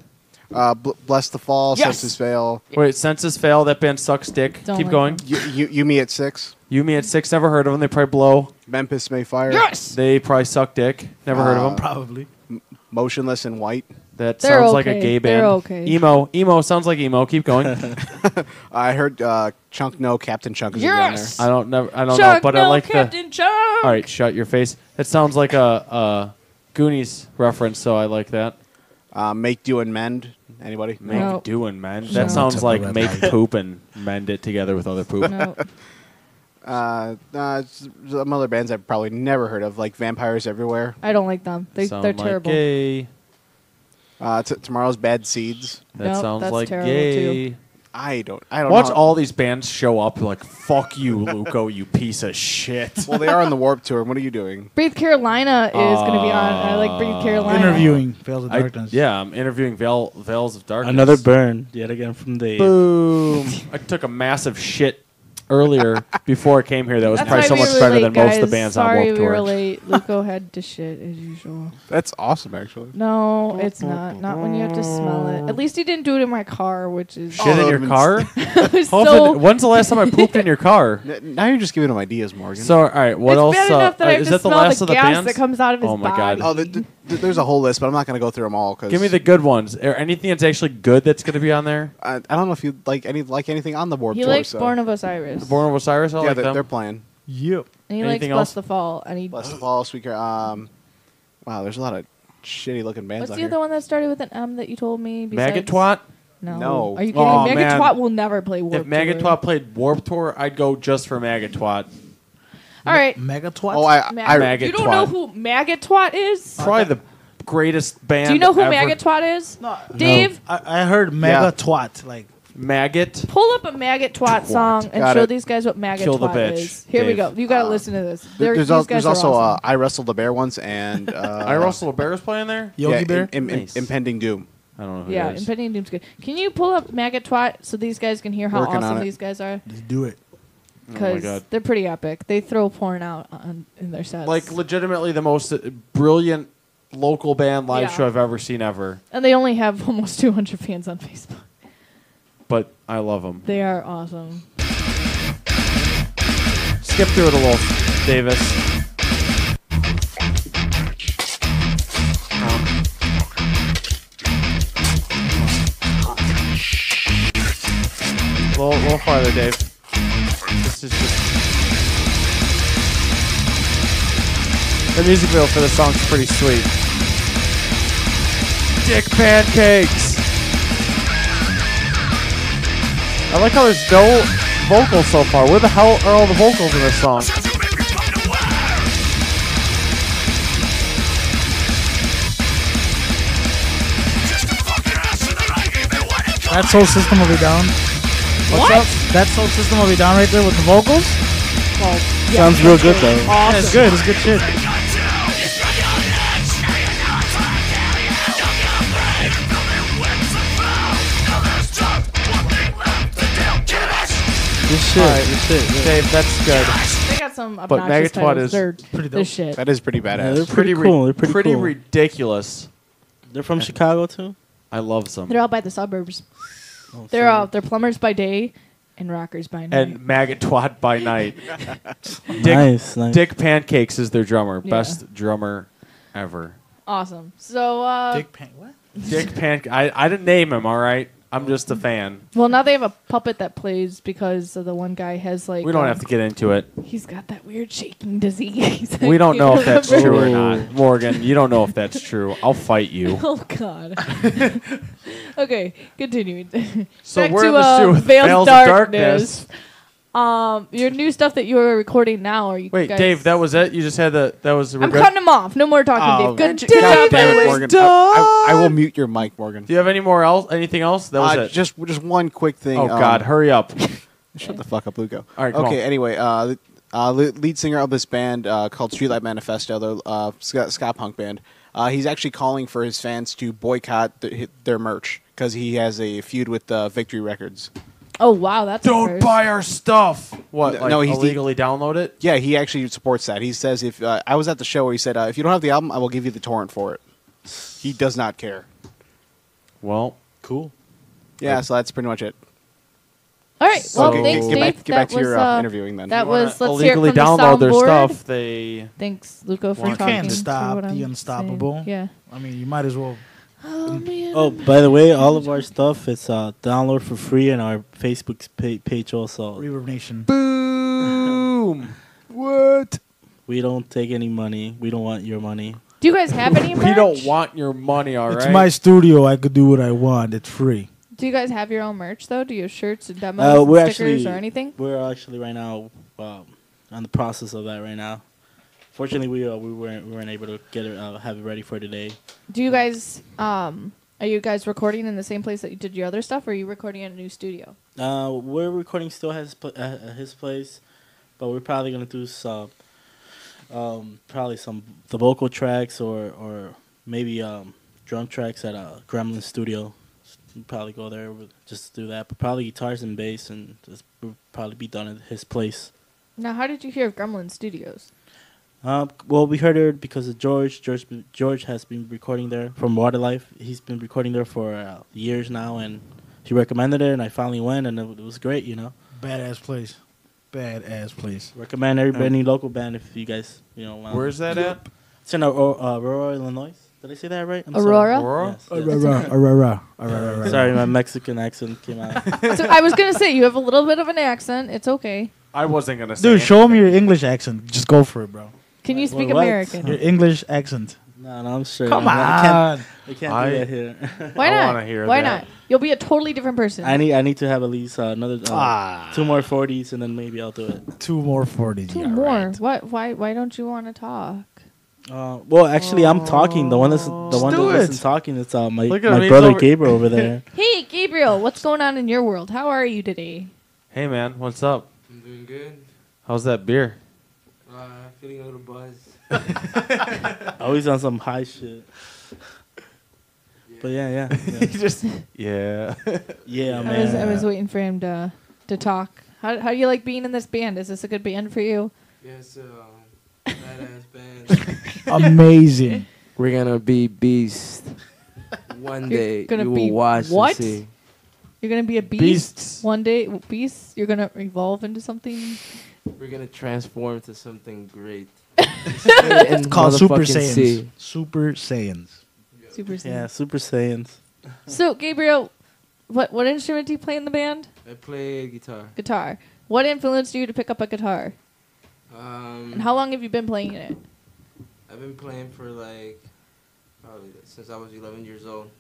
Bless the Fall, Yes. Census Fail, Wait, Census Fail. That band sucks dick. Don't Keep like going. You Me at 6, You Me at 6. Never heard of them. They probably blow. Memphis May Fire, Yes. They probably suck dick. Never heard of them. Probably. Motionless in White. That They're sounds like a okay. gay band. They're okay. Emo sounds like emo. Keep going. I heard Chunk No, Captain Chunk is Yes. I don't know, Chuck, but no, I like Captain Chuck. the. All right, shut your face. That sounds like a Goonies reference, so I like that. Make Do and Mend. Anybody? Make No. do and mend. No. That sounds Took like a red make light. poop and mend it together with other poop. No. Some other bands I've probably never heard of, like Vampires Everywhere. I don't like them. Sound They're like terrible. Gay. Tomorrow's Bad Seeds. That Nope, sounds that's like terrible, gay. too. I don't Watch know. all these bands show up like, fuck you, Luco, you piece of shit. Well, they are on the Warped Tour. What are you doing? Breathe Carolina is going to be on. I like Breathe Carolina. Interviewing Veils of Darkness. Yeah, I'm interviewing Veils of Darkness. Another burn yet again from Dave. Boom. I took a massive shit earlier before I came here. That was That's probably why so we much were better late, than guys. most of the bands on Sorry Warped we Tour. were late. Luco had to shit as usual. That's awesome, actually. No, it's not. Not when you have to smell it. At least he didn't do it in my car, which is Shit in your Oh, car? it was How so. often- when's the last time I pooped in your car? Now you're just giving them ideas, Morgan. So, all right, what it's else? bad enough that I have is to that the smell last the of the gas bands? that comes out of his Oh my God. body. There's a whole list, but I'm not going to go through them all. Cause Give me the good ones. Or anything that's actually good that's going to be on there? I don't know if you like anything on the Warped He Tour. likes so. Born of Osiris. Born of Osiris? I yeah, like they're them. playing. Yep. And he Anything likes else? Bless the Fall. And he. Bless the Fall, Sweet Care. Wow, there's a lot of shitty looking bands What's on the here. other one that started with an M that you told me? Maggot besides- Twat? No. No. Are you kidding? Oh, Maggot man. Twat will never play Warped If Maggot Tour. Twat played Warped Tour, I'd go just for Maggot Twat. All right. Mega Twat. Oh, I Maggot You don't Twat. know who Maggot Twat is? Probably the greatest band Do you know who ever. Maggot Twat is? No. Dave, I heard Mega Yeah. Twat. Like, Maggot? pull up a Maggot Twat song and Got show it. these guys what Maggot Kill the Twat bitch, is. Here we Dave. go. You got to listen to this. There's These guys are also awesome. I Wrestled the Bear once and I Russell Bear's playing there? Yogi Bear. Impending Doom. I don't know who Yeah, that is. Impending Doom's good. Can you pull up Maggot Twat so these guys can hear how Working on awesome it. these guys are? Just do it. Oh my Because God. they're pretty epic. They throw porn out in their sets. Like, legitimately the most brilliant local band live Yeah. show I've ever seen ever. And they only have almost 200 fans on Facebook. But I love them. They are awesome. Skip through it a little, Davis. A little farther, Dave. This is just... The music video for the song's pretty sweet. Dick pancakes! I like how there's no vocals so far. Where the hell are all the vocals in this song? That's Soul System of a Down. What's up? That's Soul System of a Down right there with the vocals. Well, Sounds real good though. Yeah, it's good. It's good shit. Good shit. Good shit. Yeah. Dave, that's good. they got some But obnoxious Megatwad titles. is They're pretty they're dope. shit. That is pretty Yeah, badass. they're pretty cool. They're pretty cool. ridiculous. They're from Chicago too. I love some. They're out by the suburbs. Oh, They're plumbers by day and rockers by night. And Maggot Twat by night. nice. Dick Pancakes is their drummer. Yeah. Best drummer ever. Awesome. So, Dick Pan. What? Dick Pancake. I didn't name him, all right? I'm just a fan. well, now they have a puppet that plays because the one guy has like. We don't have to get into it. He's got that weird shaking disease. We don't know if that's Remember? true or Oh. not. Morgan, you don't know if that's true. I'll fight you. Oh God. Okay, continuing. So Back we're to in the shoe with Veils Veils of of Darkness. Darkness. Your new stuff that you are recording now. Are you Wait, guys... Dave, that was it? You just had that was I'm cutting him off. No more talking, Oh, Dave. Good God job, damn it, anyways. Morgan. I will mute your mic, Morgan. Do you have anything else? That was it. Just one quick thing. Oh God, hurry up. Shut the fuck up, Luco. All right, come Okay. on. Anyway, lead singer of this band called Streetlight Manifesto, the ska punk band. He's actually calling for his fans to boycott their merch because he has a feud with Victory Records. Oh wow, that's a Don't first. buy our stuff. What? No, Like no, he's illegally download it? Yeah, he actually supports that. He says if I was at the show where he said if you don't have the album, I will give you the torrent for it. He does not care. Well, Cool. Yeah, so that's pretty much it. All right. Well, So- thanks, get Dave. back that to was, your interviewing then. That you wanna was. Let's hear it illegally from the download their soundboard. stuff. They Thanks, Luco, for You talking. can't for stop what the I'm unstoppable. saying. Yeah. I mean, you might as well. Oh man. Oh, by the way, all of our stuff is download for free on our Facebook page also. Reverb Nation. boom. What? We don't take any money. We don't want your money. Do you guys have any merch? We don't want your money, all right? It's my studio. I could do what I want. It's free. Do you guys have your own merch though? Do you have shirts and demos and we're stickers actually or anything? We're actually right now on the process of that right now. Fortunately, we weren't able to get it have it ready for today. Do you guys are you guys recording in the same place that you did your other stuff, or are you recording in a new studio? We're recording still at his place, but we're probably gonna do some probably the vocal tracks or maybe drum tracks at Gremlin Studio. We'll probably go there just to do that, but probably guitars and bass, and just we'll probably be done at his place. Now, how did you hear of Gremlin Studios? Well, we heard it because of George. George has been recording there from Waterlife. He's been recording there for years now, and he recommended it, and I finally went, and it was great, you know. Badass place. Badass place. Recommend any local band if you guys, want. Where's that at? It's in Aurora, Illinois. Did I say that right? I'm Aurora? Aurora? Sorry. Yes. Sorry, my Mexican accent came out. So I was gonna say you have a little bit of an accent. It's okay. I wasn't gonna say. Dude, it. show him your English accent. Just go for it, bro. Can you speak What? American? Your English accent. No, I'm sure. Come on. I can't do I- that here. Why I not? wanna hear Why that. not? You'll be a totally different person. I need to have at least another 2 more 40s, and then maybe I'll do it. 2 more 40s. Two yeah, more. right. What? Why don't you want to talk? Well, actually, I'm talking. The one that's do it. isn't talking. It's my Look at him, he's brother over- Gabriel over there. Hey, Gabriel, what's going on in your world? How are you today? Hey man, what's up? I'm doing good. How's that beer? Feeling a little buzz. Always on some high shit. But yeah. Just yeah. Yeah, I man. was waiting for him to talk. How do you like being in this band? Is this a good band for you? Yes, badass band. Amazing. We're gonna be beast. One You're day gonna you be will watch what? and see. You're gonna be a beast Beasts. one day. Beast. You're gonna evolve into something. We're gonna transform to something great. It's called Super Saiyans. See. Super Saiyans. Super. Yeah, Saiyan. Super Saiyans. So Gabriel, what instrument do you play in the band? I play guitar. Guitar. What influenced you to pick up a guitar? And how long have you been playing it? I've been playing for like probably since I was 11 years old.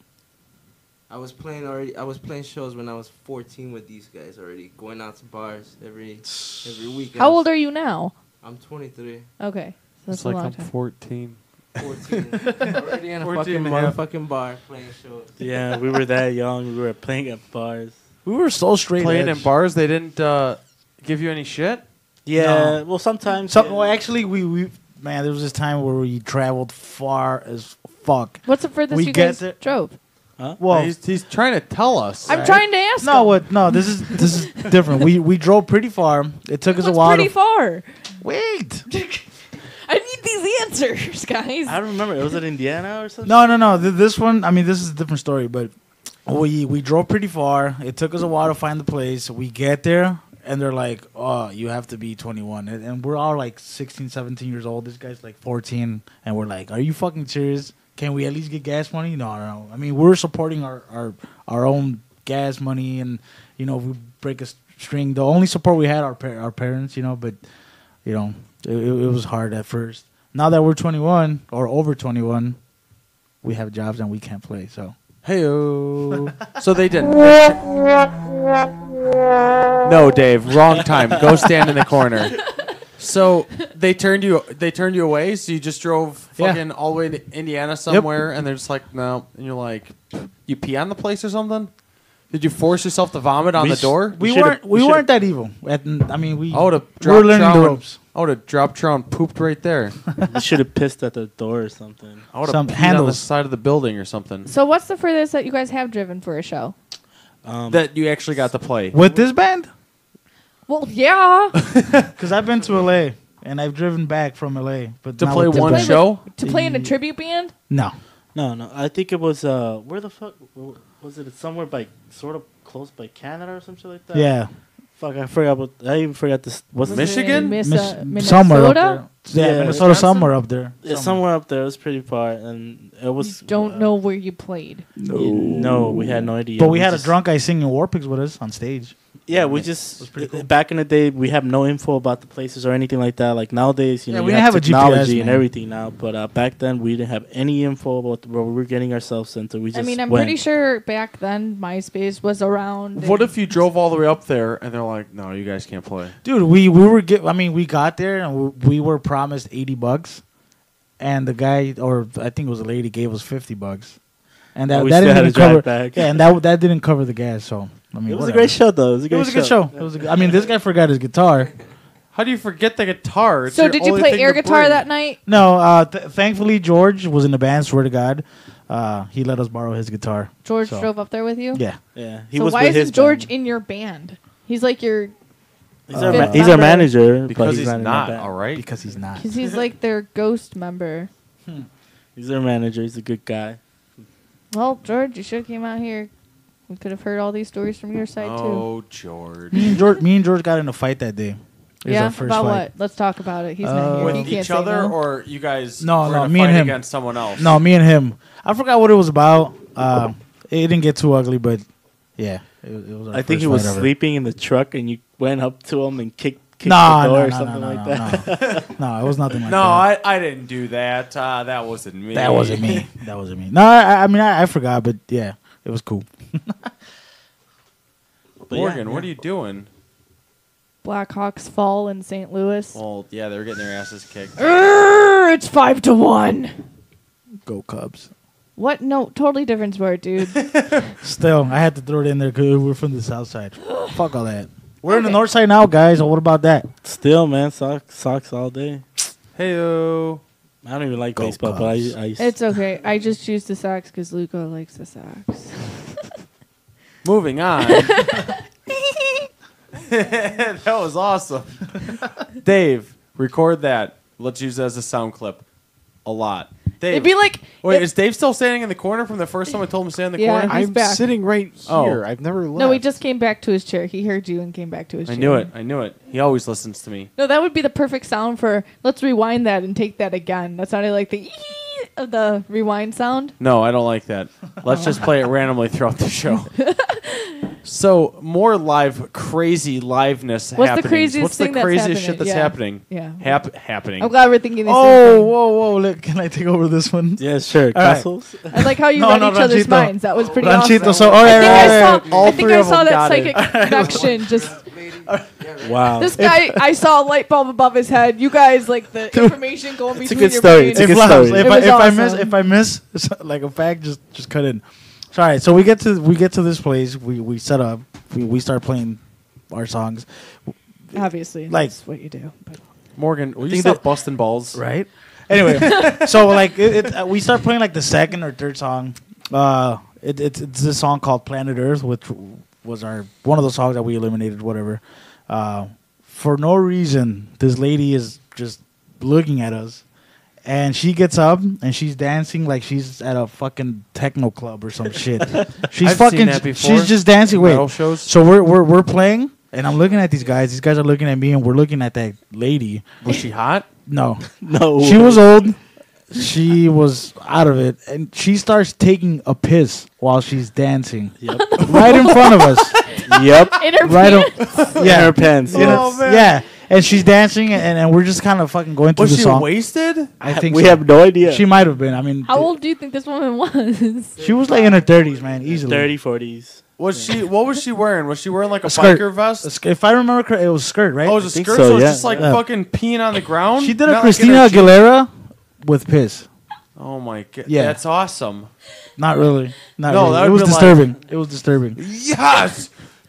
I was playing already. I was playing shows when I was 14 with these guys already, going out to bars every weekend. How old are you now? I'm 23. Okay. So that's It's a like long I'm time. 14. 14. Already in a 14 fucking and a half. motherfucking bar playing shows. Yeah, we were that young. We were playing at bars. We were so straight Playing edge. in bars, they didn't you any shit? Yeah, well, sometimes. So, well, actually, we man, there was this time where we traveled far as fuck. What's the furthest We you get guys there- drove? Well, he's trying to tell us. I'm trying to ask. no, him. what? No, this is different. We drove pretty far. It took us a What's while. pretty far? Wait. I need these answers, guys. I don't remember. Was it Indiana or something? No. This one, I mean, this is a different story, but we drove pretty far. It took us a while to find the place. We get there, and they're like, oh, you have to be 21. And we're all like 16, 17 years old. This guy's like 14. And we're like, are you fucking serious? Can we at least get gas money? No. I mean, we're supporting our own gas money. And, you know, if we break a string, the only support we had our parents, you know, but, you know, it was hard at first. Now that we're 21 or over 21, we have jobs and we can't play, so. Hey-o. So they didn't. No, Dave, wrong time. Go stand in the corner. So they turned you away, so you just drove Yeah. fucking all the way to Indiana somewhere, and they're just like, no. And you're like, you pee on the place or something? Did you force yourself to vomit on the door? We should've- weren't that evil. I mean, we I would have were dropped learning the down. ropes. I would have dropped down and pooped right there. I should have pissed at the door or something. I would have Some peed on the handles. side of the building or something. So what's the furthest that you guys have driven for a show? That you actually got to play. With this band? Well, yeah. Because I've been to LA and I've driven back from LA, but To not play with this one band. show? To play in a tribute band? No. No. I think it was where the fuck was it? Somewhere by sort of close by Canada or something like that. Yeah. Fuck, I forgot. I even forgot this. Was Was it Michigan? it in Miss- somewhere up Minnesota? there. Yeah, Yeah, Minnesota, Wisconsin? somewhere up there. Yeah, somewhere up there. It was pretty far, and it was. Don't know where you played. No, we had no idea. But we had a just- drunk guy singing War Pigs with us on stage. Yeah, we was just pretty cool. back in the day we have no info about the places or anything like that. Like nowadays, you Yeah, know, we you didn't have have a technology GPS, and man. everything now. But back then we didn't have any info about where we were getting ourselves into. We just I mean, I'm went. pretty sure back then MySpace was around. What and- if you drove all the way up there and they're like, no, you guys can't play? Dude, we got there and we were promised $80, and the guy, or I think it was a lady, gave us $50, and that we that still had didn't to drive cover. back. Yeah, and that didn't cover the gas. So I mean, It was whatever. a great show, though. It was a It was a good show. show. It was a good, I mean, this guy forgot his guitar. How do you forget the guitar? It's So your did you only play thing air to guitar bring. that night? No, thankfully George was in the band. Swear to God, he let us borrow his guitar. George So- drove up there with you? Yeah, Yeah, he So was why with his isn't George band. in your band? He's like your, He's our, fifth he's our member? manager but Because he's in our not, band. all right? because he's not. because he's like their ghost member. He's our manager. He's a good guy. Well, George, you should have came out here. We could have heard all these stories from your side too. Oh, George. Me and George got in a fight that day. It was Yeah, our first about fight. what? Let's talk about it. He's not here. With He can't each say other, no. or you guys No, were no, in a me and fight him. against someone else? No, me and him. I forgot what it was about. It didn't get too ugly, but yeah, it was. Our I think first he was fight ever. sleeping in the truck, and you went up to him and kicked No, the door no, or no, something no, like no, that. No, it was nothing like No, that. I didn't do that. That wasn't me. That wasn't me. That wasn't me. No, I mean, I forgot, but yeah, it was cool. But Morgan, yeah, what are you doing? Blackhawks fall in St. Louis. Well, yeah, they were getting their asses kicked. It's 5-1. Go Cubs. What? No, totally different sport, dude. Still, I had to throw it in there because we're from the south side. Fuck all that. We're in the Okay. north side now, guys. So what about that? Still, man, socks all day. Hey-o. I don't even like Go baseball, Cubs. but I It's okay. I just choose the Sox because Luca likes the Sox. Moving on. That was awesome. Dave, record that. Let's use it as a sound clip. A lot. Dave. It'd be like, Wait, if- is Dave still standing in the corner from the first time I told him to stand in the Yeah, corner? he's I'm back. sitting right Oh. here. I've never left. no, he just came back to his chair. He heard you and came back to his I chair. knew it. I knew it. He always listens to me. No, that would be the perfect sound for. Let's rewind that and take that again. That sounded like the of the rewind sound. No, I don't like that. Let's just play it randomly throughout the show. So more live, crazy liveness. What's the happenings. craziest What's the thing that's craziest shit happening? that's Yeah. happening? Yeah. Happening. I'm glad we're thinking the same Oh, thing. whoa. Look, can I take over this one? Yeah, sure. All right. Castles. I like how you No, read no, each other's Ranchito. minds. That was pretty Ranchito, awesome. so, I think I alright. saw, All I think three I of saw them that got it. psychic connection. Just Wow. this guy, I saw a light bulb above his head. You guys, like the information going It's a between good your story. brains. It's a If, good Flaps, story. It was if I miss like a fact, just cut in. All right, so we get to this place. We set up. We start playing our songs. Obviously, Like- that's what you do. But Morgan, will you think stop that- busting balls? Right. Anyway, so like we start playing like the second or third song. It's this song called Planet Earth, which was one of the songs that we eliminated. Whatever. For no reason, this lady is just looking at us, and she gets up and she's dancing like she's at a fucking techno club or some shit. She's I've fucking. seen that before. She's just dancing. Wait. Metal shows. So we're playing, and I'm looking at these guys. These guys are looking at me, and we're looking at that lady. Was she hot? No, No. she was old. She was out of it, and she starts taking a piss while she's dancing Yep. right in front of us. Yep. in her Right on, Yeah. Her pants. Oh, Yes. man. yeah. And she's dancing, and we're just kind of fucking going through Was the she song. wasted? I think we so. have no idea. She might have been. I mean, how old do you think this woman was? She was like in her 30s, man, easily. 30, 40s. Was she? What was she wearing? Was she wearing like a skirt. biker vest? If I remember correctly, it was skirt, right? Oh, it was a think skirt. so, So, it's yeah. just like Yeah. fucking peeing on the ground. She did Not a like in Christina her jeans? Aguilera with piss. Oh my god! Yeah. That's awesome. Not really. Not No, really. that It was would've been disturbing. It was disturbing. Yes.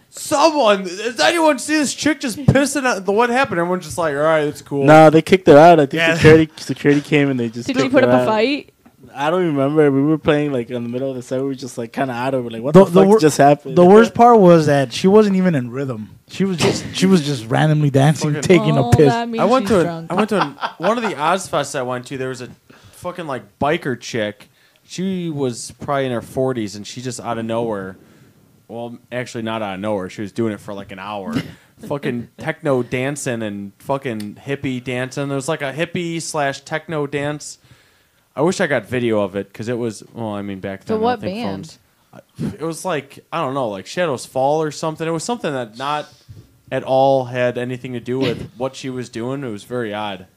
Someone. Does anyone see this chick just pissing at the what happened? Everyone's just like, all right, it's cool. No, they kicked her out. I think Yeah. security came and they just Did kicked you put her up a out. fight? I don't remember. We were playing like in the middle of the set. We were just like kind of out of it. Like what The- the, the fuck wor- just happened? The worst part was that she wasn't even in rhythm. She was just randomly dancing, Fucking- taking Oh, a piss. that means I went she's to drunk. one of the Ozfests I went to. There was a fucking like biker chick. She was probably in her 40s, and she just out of nowhere. Well, actually, not out of nowhere. She was doing it for like an hour. Fucking techno dancing and fucking hippie dancing. There was like a hippie / techno dance. I wish I got video of it because it was. Well, I mean, back then. So I don't what think band? phones- It was like I don't know, like Shadows Fall or something. It was something that not at all had anything to do with what she was doing. It was very odd.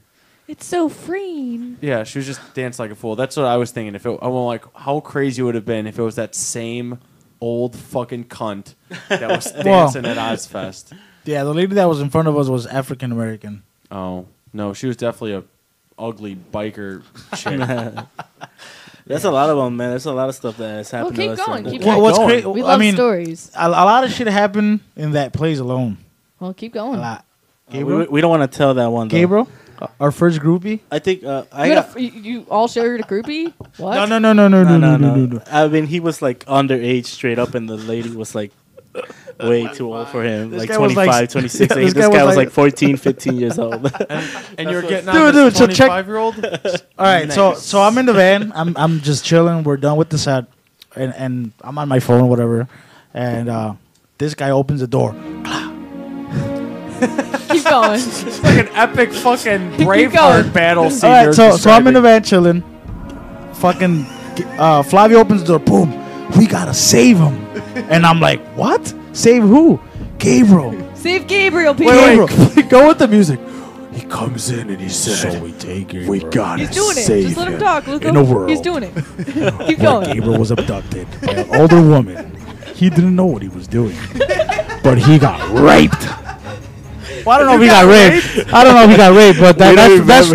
It's so freeing. Yeah, she was just dancing like a fool. That's what I was thinking. If it, I'm like, how crazy would it have been if it was that same old fucking cunt that was dancing at Ozfest? Yeah, the lady that was in front of us was African American. Oh no, she was definitely a ugly biker chick. There's a lot of them, man. There's a lot of stuff that has Well, happened keep to us. going. and- Keep Well, going. what's crazy? We I love mean, stories. a lot of shit happened in that place alone. Well, keep A going. lot. we, Gabriel, we don't want to tell that one. Though. Gabriel, our first groupie. I think I You, got. had a f- you all shared a groupie? What? No. No. I mean, he was like underage straight up, and the lady was like way too old for him, This like guy was 25, like- 26. yeah, this guy was like 14, 15 years old. And you're getting Dude, on this so check- 25-year-old? All right, Nice. so I'm in the van. I'm just chilling. We're done with the set, and I'm on my phone, whatever. And this guy opens the door. Keep going. It's like an epic fucking Keep Braveheart going. battle scene. All right, you're so I'm in the describing. van chilling. Fucking Flavio opens the door. Boom. We gotta save him. And I'm like, what? Save who? Gabriel. Save Gabriel, people. Wait, go with the music. He comes in and he says, So we take it. We gotta He's doing it. save Just let him him. talk. Let's In go. the world. He's doing it. Keep Where going. Gabriel was abducted by an older woman. He didn't know what he was doing, but he got raped. Well, I don't know if he got raped. I don't know if he got raped, but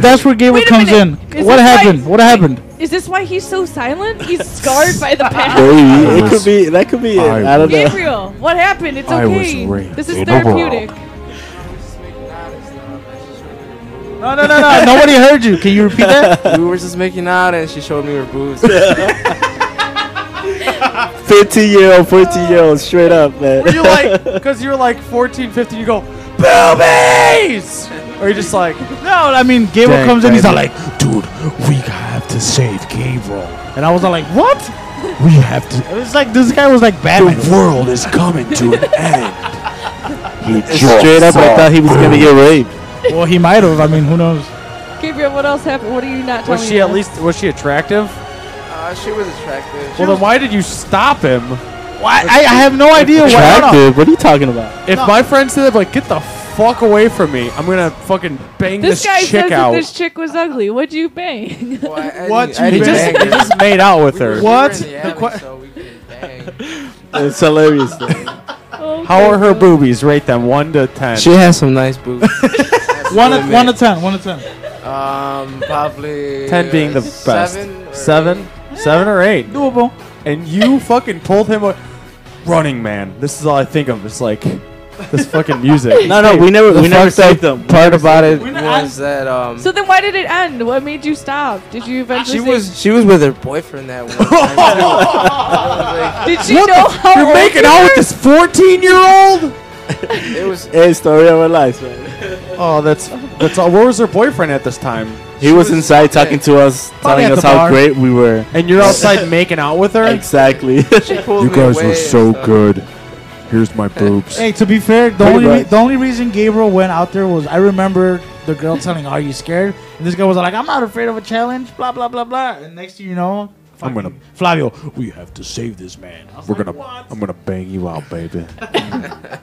that's where Gabriel Wait a comes in. minute. Is What this happened? why- What happened? Is this why he's so silent? He's scarred by the past. Maybe it could be. That could be it. I don't know. Gabriel, what happened? It's I was okay. raped This is in the world. therapeutic. No. Nobody heard you. Can you repeat that? We were just making out and she showed me her boobs. 15-year-old, 14-year-old, straight up, man. Were you like, because you're like 14, 15, you go, boobies! Or you're just like, No, I mean Gabriel Dang, comes in. He's all baby. like, "Dude, we have to save Gabriel." And I was all like, "What? We have to." It was like this guy was like Batman. The world is coming to an end. He Straight up, I thought he was gonna get raped. Well, he might have. I mean, who knows? Gabriel, what else happened? What are you not telling was me? she at least, was she attractive? She was attractive. Well, then why did you stop him? Why? I have no idea why. Attractive? What are you talking about? If my friend said that, like, get the fuck away from me, I'm gonna fucking bang This this guy chick says out. that this chick was ugly. What'd you bang? What He just made out with her. What? So we can bang. It's hilarious. Though. How are her boobies? Rate them 1 to 10. She has some nice boobs. 1 to 10. 1 to 10. Probably 10 being the best. 7 or 7? 7 or 8. Doable. And you fucking pulled him a Running Man. This is all I think of. It's like this fucking music. No, we never saved them. Part about it was that So then why did it end? What made you stop? Did you eventually she was with her boyfriend that one time. Did she know how You're old making you out were? with this 14-year-old? It was Hey, story of our lives, man. Oh, that's all. Where was her boyfriend at this time? He was inside talking to us, telling at us the how bar. great we were. And you're outside making out with her? Exactly. she pulled me away and stuff. good. Here's my boobs. Hey, to be fair, the only reason Gabriel went out there was I remember the girl telling, "Are you scared?" And this guy was like, "I'm not afraid of a challenge." Blah blah blah blah. And next thing you know, I'm gonna- Flavio. We have to save this man. I was We're like, gonna. "What?" I'm gonna bang you out, baby. I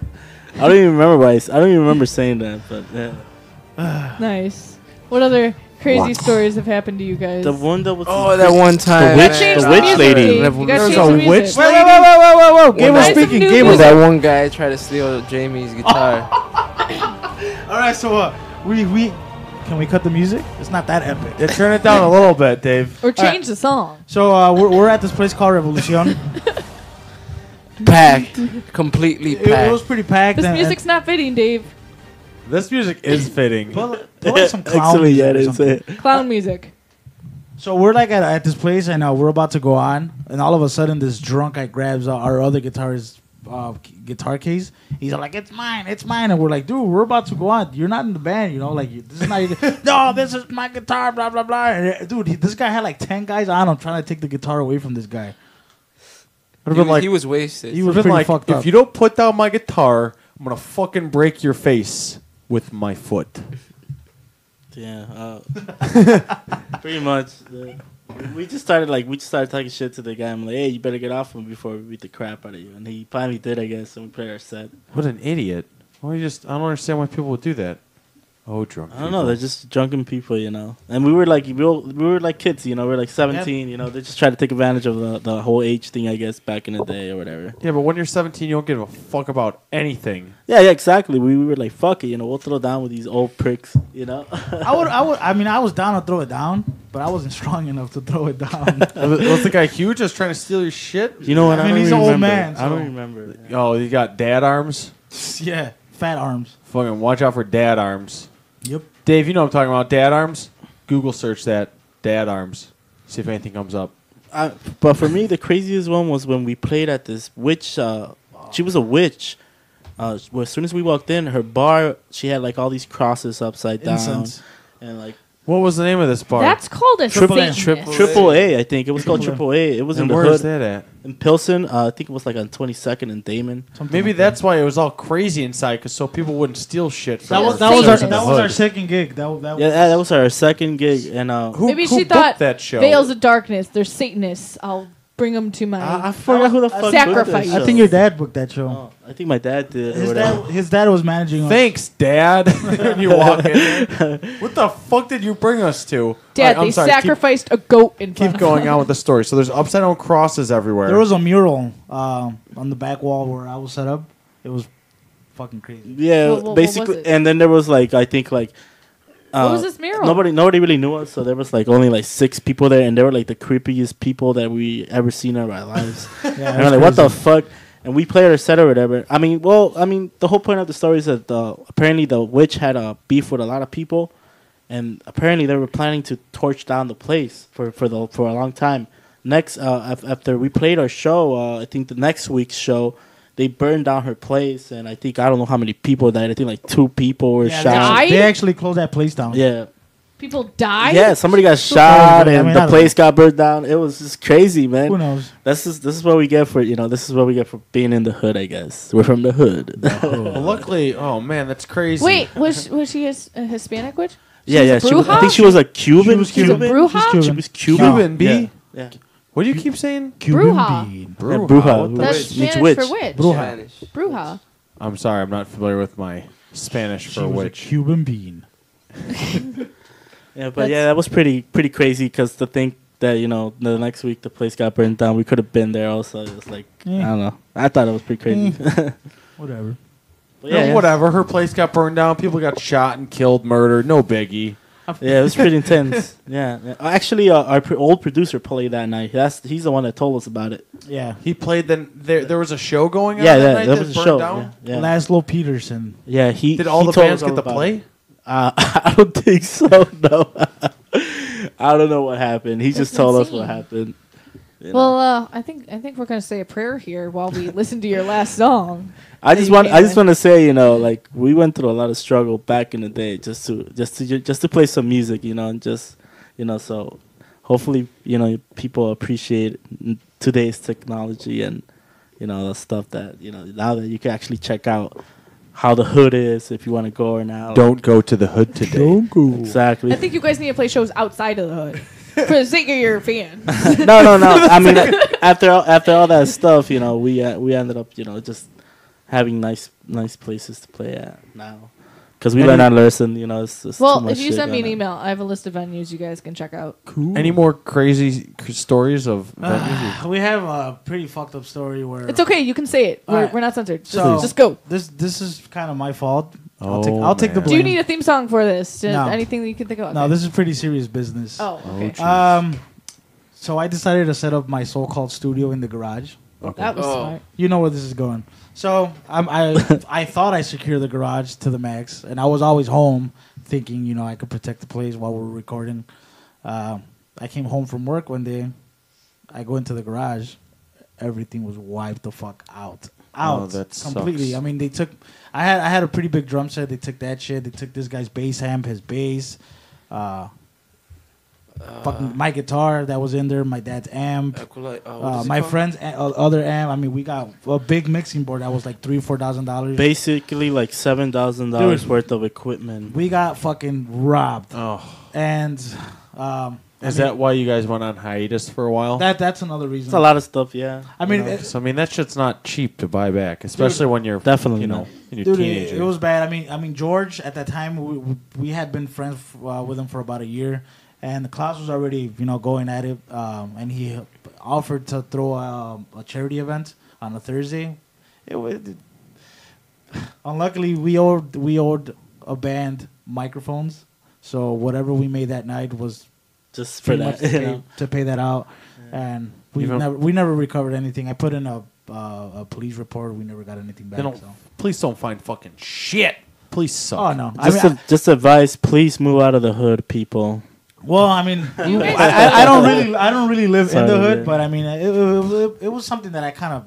don't even remember I don't even remember saying that, but yeah. Nice. What other crazy stories have happened to you guys? The one that was that one time. witch- Change the the witch music, lady. Dave. You There gotta was change a the music. witch Wait. Gabriel Nice and speaking. new Gabriel. music. That one guy tried to steal Jamie's guitar. All right, so we can we cut the music? It's not that epic. Yeah, turn it down a little bit, Dave. Or change the song. So we're at this place called Revolucion. Packed. Completely It packed. was pretty packed. This and- music's not fitting, Dave. This music is fitting. Put like some clown Actually, music yeah, or it's something. it. Clown music. So we're like at this place, and we're about to go on, and all of a sudden, this drunk guy grabs our other guitarist guitar case. He's like, "It's mine, it's mine," and we're like, "Dude, we're about to go on. You're not in the band, you know. Like, this is not. Your no, this is my guitar. Blah blah blah." And, dude, this guy had like 10 guys on him trying to take the guitar away from this guy. He was wasted. He was Been pretty like, fucked if up. you don't put down my guitar, I'm gonna fucking break your face with my foot. Yeah, pretty much. We just started talking shit to the guy. I'm like, hey, you better get off him before we beat the crap out of you. And he finally did, I guess. And we played our set. What an idiot! Why I don't understand why people would do that. Oh, drunk. I don't know. They're just drunken people, you know. And we were like kids, you know. We were like 17, you know. They just tried to take advantage of the whole age thing, I guess, back in the day or whatever. Yeah, but when you're 17, you don't give a fuck about anything. Yeah, exactly. We were like, fuck it, you know. We'll throw down with these old pricks, you know. I was down to throw it down, but I wasn't strong enough to throw it down. Was the guy huge? Just trying to steal your shit? You know what? I mean, don't he's even an old remember. man, I don't so- remember. Oh, you got dad arms. Yeah, fat arms. Fucking watch out for dad arms. Yep. Dave, you know what I'm talking about. Dad arms. Google search that. Dad arms. See if anything comes up. But for me, the craziest one was when we played at this witch. She was a witch. As soon as we walked in, her bar, she had like all these crosses upside down, Incense. and like What was the name of this bar? That's called a Triple A. Satanist. Triple A. I think it was called Triple A. It was and in the where hood is that at? in Pilsen. I think it was like on 22nd and Damon. Something Maybe like that's why it was all crazy inside, because so people wouldn't steal shit from That was- us. that was our- in the that was our hood. second gig. That Yeah, that was our second gig, and Who, Maybe who she booked thought that show? Veils of Darkness. They're Satanists. I'll bring them to my. I forgot who the fuck booked Sacrifice. that I think show. your dad booked that show. Oh, I think my dad did. or His whatever. dad was managing. Thanks, Dad. When you walk in there. What the fuck did you bring us to? Dad, All right, I'm they sorry, keep- sacrificed a goat in front Keep of going them. on with the story. So there's upside down crosses everywhere. There was a mural on the back wall where I was set up. It was fucking crazy. Yeah, What was basically, it? and then there was like I think like. What was this mural? Nobody really knew us, so there was like only like 6 people there, and they were like the creepiest people that we ever seen in our lives. Yeah, And it we're was like, what the crazy. fuck? And we played our set or whatever. I mean, the whole point of the story is that apparently the witch had a beef with a lot of people, and apparently they were planning to torch down the place for a long time. Next, after we played our show, I think the next week's show, they burned down her place, and I don't know how many people died. I think like 2 people were Yeah, shot. Died? they actually closed that place down. Yeah. People died. Yeah, somebody got shot crazy. I and mean, I the don't place got burned down. It was just crazy, Who man. knows? This is what we get for being in the hood. I guess we're from the hood. Well, luckily, oh man, that's crazy. Wait, was she a Hispanic witch? yeah. was a I think bruja? she was a Cuban. She was Cuban. Bruja? She's She was Cuban. Cuban, B? Yeah. What do you keep saying? Bruja. Cuban bean. Yeah, Bruja. What the- That's Means Spanish witch. for witch. Bruja. Spanish. Bruja. I'm sorry, I'm not familiar with my Spanish She for was a witch. Cuban bean. Yeah, but yeah, that was pretty crazy because to think that the next week the place got burned down, we could have been there also. It was like I don't know. I thought it was pretty crazy. Whatever. But Yeah, whatever. Her place got burned down. People got shot and killed, murdered. No biggie. Yeah, it was pretty intense. Yeah. Actually, our old producer played that night. He's the one that told us about it. Yeah. He played. Then there was a show going on. Yeah, that yeah, night that that was a burned show. Down? Yeah. Laszlo Peterson. Yeah, he Did all he the told bands us get all to about play? it. I don't think so. No, I don't know what happened. He just That's told us insane. what happened. You know. Well, I think we're gonna say a prayer here while we listen to your last song. I just you want came to say, like we went through a lot of struggle back in the day just to play some music, and just so hopefully people appreciate today's technology and the stuff that now that you can actually check out how the hood is if you want to go or now. Don't go to the hood today. Don't go. Exactly. I think you guys need to play shows outside of the hood for the sake of your fans. no. I mean, after all that stuff, we ended up just having nice places to play at now because we learned our lesson. It's too Well, much if you shit send me an going on. email, I have a list of venues you guys can check out. Cool. Any more crazy stories of venues? We have a pretty fucked up story where It's okay, you can say it. All right. We're not censored. So- Just go. This is kind of my fault. Oh, I'll take the man. Do you blame. need a theme song for this? No. Anything that you can think of? No, Okay. this is pretty serious business. Oh, okay. jeez. So I decided to set up my so-called studio in the garage. That was smart. You know where this is going. So I thought I secured the garage to the max, and I was always home thinking, I could protect the place while we were recording. I came home from work one day. I go into the garage. Everything was wiped the fuck out. Oh, that completely. sucks. I mean, they took. I had a pretty big drum set. They took that shit. They took this guy's bass amp, his bass. Fucking my guitar that was in there. My dad's amp. My friend's other amp. I mean, we got a big mixing board that was like $3,000-$4,000. Basically, like $7,000 Dude. worth of equipment. We got fucking robbed. Oh, And is that why you guys went on hiatus for a while? that's another reason. It's a lot of stuff, yeah. I mean, So I mean that shit's not cheap to buy back, especially when you're Definitely in not. your dude, teenager. it was bad. I mean, George at that time we had been friends with him for about a year, and Klaus was already going at it, and he offered to throw a charity event on a Thursday. Unluckily, we owed a band microphones, so whatever we made that night was Just for pretty that. much to pay that out, and we never recovered anything. I put in a police report. We never got anything back. They don't, So. please don't find fucking shit. Please suck. Oh no! Just advice, please move out of the hood, people. Well, I mean, guys- I don't really live in the Sorry, hood, yeah. but I mean, it was something that I kind of,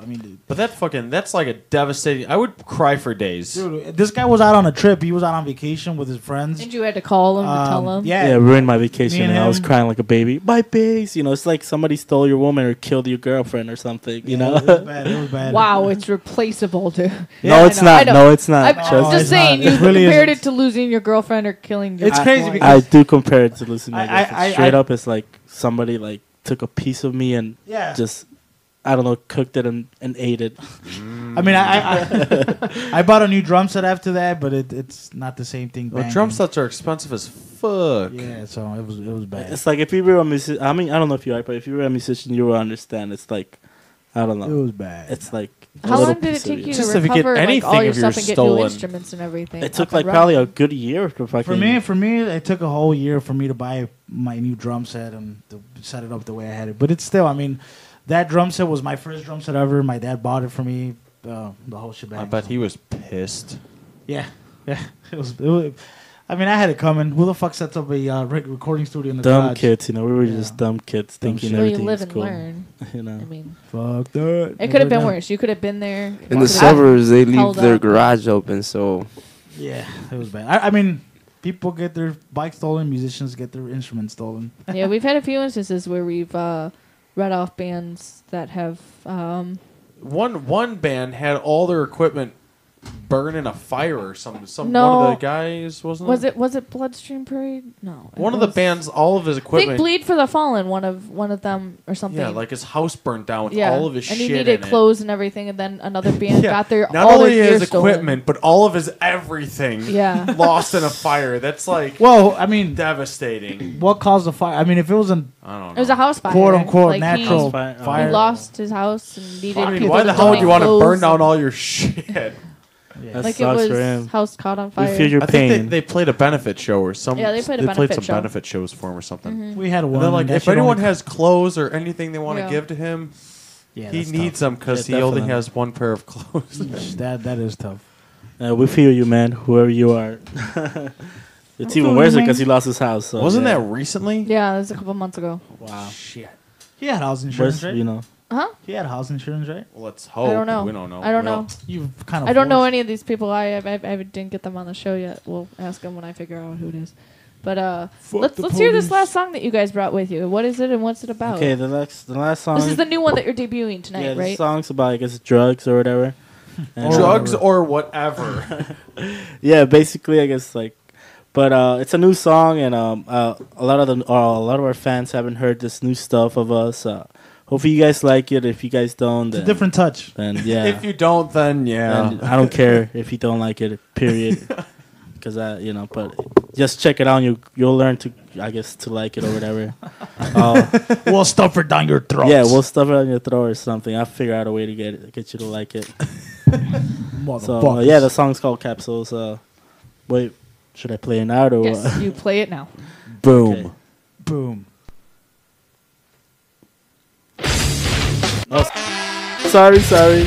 I mean, But that's like a devastating. I would cry for days. dude, this guy was out on a trip. He was out on vacation with his friends. And you had to call him to tell him. Yeah, ruined my vacation, Me and and I was him- crying like a baby. My bass, it's like somebody stole your woman or killed your girlfriend or something. It was bad. It was bad. Wow, it's replaceable, dude. No, it's not. I know. No, it's not. I'm Trust just it's saying, not. you It really compared isn't. it to losing your girlfriend or killing your It's crazy wife. because- I do compare it to losing my I- girlfriend. I- Straight I- up, it's like somebody like took a piece of me and Yeah. just, I don't know, cooked it and ate it. I mean, I bought a new drum set after that, but it's not the same thing. Well, banging. drum sets are expensive as fuck. Yeah, so it was bad. It's like if you were a musician, I mean, I don't know if you are, but if you were a musician, you will understand. It's like, I don't It know. was bad. It's like a How little long did it piece of take you Just to if you get recover like, anything all your if you're stuff and get new stolen. instruments and everything? It took up and like probably a running? good year to fucking. For me, it took a whole year for me to buy my new drum set and to set it up the way I had it. But it's still, I mean, that drum set was my first drum set ever. My dad bought it for me. The whole shebang. I bet he was pissed. Yeah. It was. I mean, I had it coming. Who the fuck sets up a recording studio in the Dumb garage? kids, we were Yeah. just dumb kids thinking shit. Well, you everything live was and cool. learn. You know, I mean, Fuck that. it could have been worse. You could have been there. In the could've suburbs, they leave held their up. garage open, so Yeah, it was bad. I mean, people get their bikes stolen. Musicians get their instruments stolen. Yeah, we've had a few instances where we've read off bands that have. One band had all their equipment burn in a fire or some No. one of the guys wasn't Was it Bloodstream Parade? No. one it of the was- bands, all of his I think equipment. Bleed for the Fallen. One of them or something. Yeah, like his house burned down with Yeah, all of his and shit he needed in it. clothes and everything, and then another band Yeah, got their not all only their his gear stolen. equipment, but all of his everything. Yeah. lost in a fire. That's like Well, I mean, devastating. what caused the fire? I mean, if it was an I don't know. It was a house fire. quote unquote Like, natural he, fire, he lost his house and needed I mean, people why to the hell would you want to donate burn down clothes all your shit? That Like it sucks was for him. house caught on We fire. feel your I think pain. they played a benefit show or some. Yeah, they played a benefit some show. benefit shows for him or something. we had And one. then, like, that if shit anyone only- has clothes or anything they want to Yeah. give to him, yeah, he that's needs them because Yeah, he only definitely. has one pair of clothes. tough. That is tough. We feel you, man. Whoever you are. It's even worse because he lost his house. So, Wasn't yeah. that recently? Yeah, it was a couple months ago. Wow? Shit. He had house insurance, Worse, right? you know. Huh? He had house insurance, right? Well, let's hope. I don't know. We don't know. I don't We know. You've kind of. I don't know forced- any of these people. I didn't get them on the show yet. We'll ask them when I figure out who it is. But let's hear this last song that you guys brought with you. What is it and what's it about? Okay, the last song. This is the new one that you're debuting tonight, yeah, the right? song's about, I guess, drugs or whatever. And, Drugs or whatever. yeah, basically, I guess like, but it's a new song, and a lot of our fans haven't heard this new stuff of us. Hopefully, you guys like it. If you guys don't, It's a then, different touch. then yeah, If you don't, then yeah. and I don't care if you don't like it. Period. Because but just check it out. And you'll learn to, I guess, to like it or whatever. We'll stuff it down your throat. Yeah, we'll stuff it on your throat or something. I'll figure out a way to get you to like it. So yeah, the song's called Capsules. Wait, should I play it now or Yes, what? you play it now. Boom. Okay. Boom. Sorry.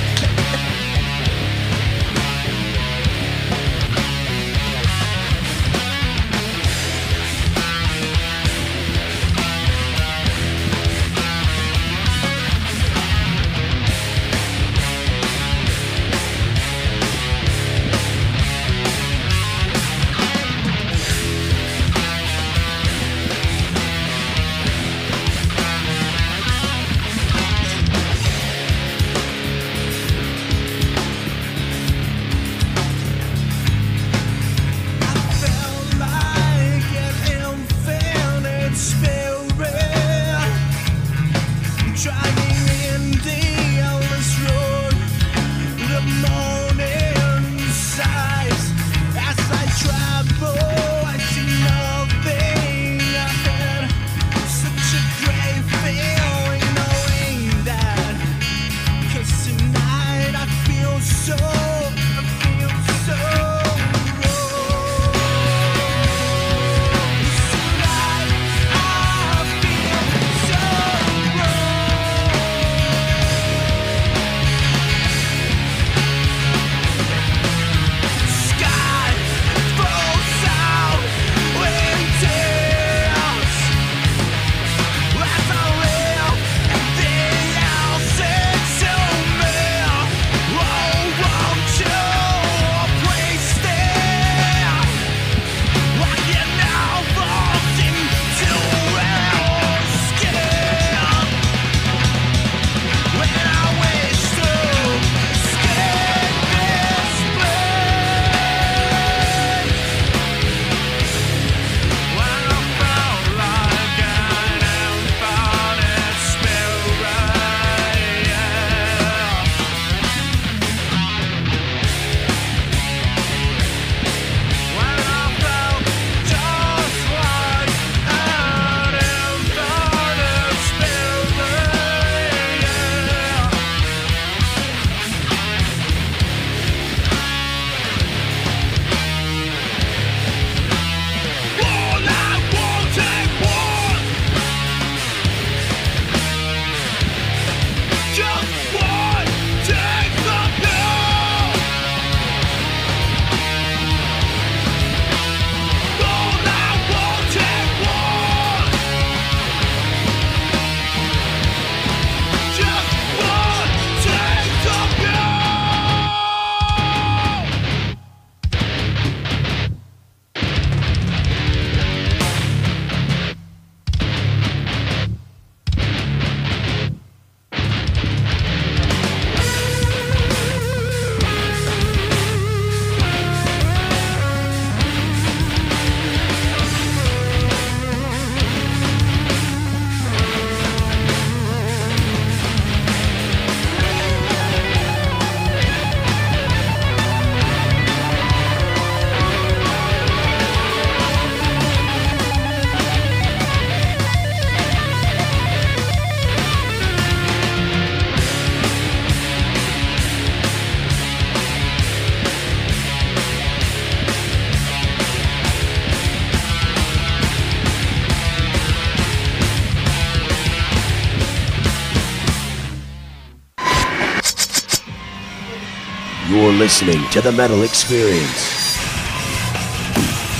You're listening to the Metal Experience.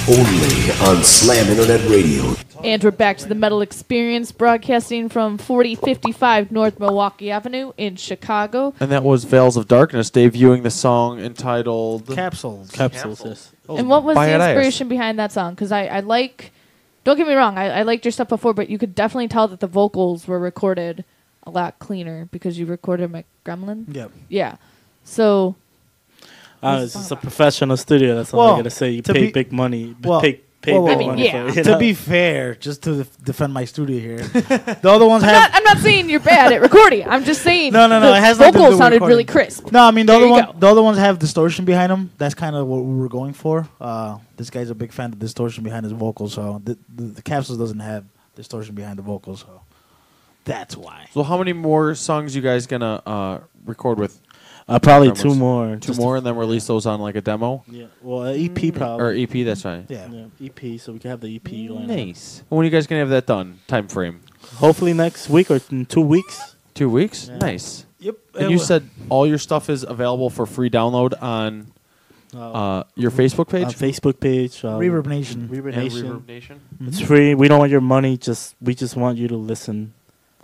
Only on Slam Internet Radio. And we're back to the Metal Experience, broadcasting from 4055 North Milwaukee Avenue in Chicago. And that was Veils of Darkness debuting the song entitled Capsules. Capsules. Yes. And what was the By Elias. inspiration behind that song? Because I like, don't get me wrong, I liked your stuff before, but you could definitely tell that the vocals were recorded a lot cleaner because you recorded at Gremlin. Yep. Yeah. So, It's just a professional studio. That's all Well, I gotta say. You to pay be- big money. well, Pay well, big I mean, money yeah. for it. You To know? be fair, just to defend my studio here, the other ones have. I'm not saying you're bad at recording. I'm just saying No, the it has nothing to do vocals with sounded recording. really crisp. No, I mean the There other you one. go. The other ones have distortion behind them. That's kind of what we were going for. This guy's a big fan of distortion behind his vocals, so the Capsules doesn't have distortion behind the vocals, so that's why. So how many more songs you guys gonna record with? Probably Promos? two more. Two more, and then release those on like a demo Yeah. Well, EP probably. or EP. That's right. Yeah. Yeah, EP, so we can have the EP going. Nice. When are you guys gonna have that done? Time frame? Hopefully next week or in 2 weeks. 2 weeks. Yeah. Nice. Yep. And you said all your stuff is available for free download on your Facebook page. On Facebook page. Reverb Nation. Reverb And Nation. Reverb Nation. It's free. We don't want your money. We just want you to listen.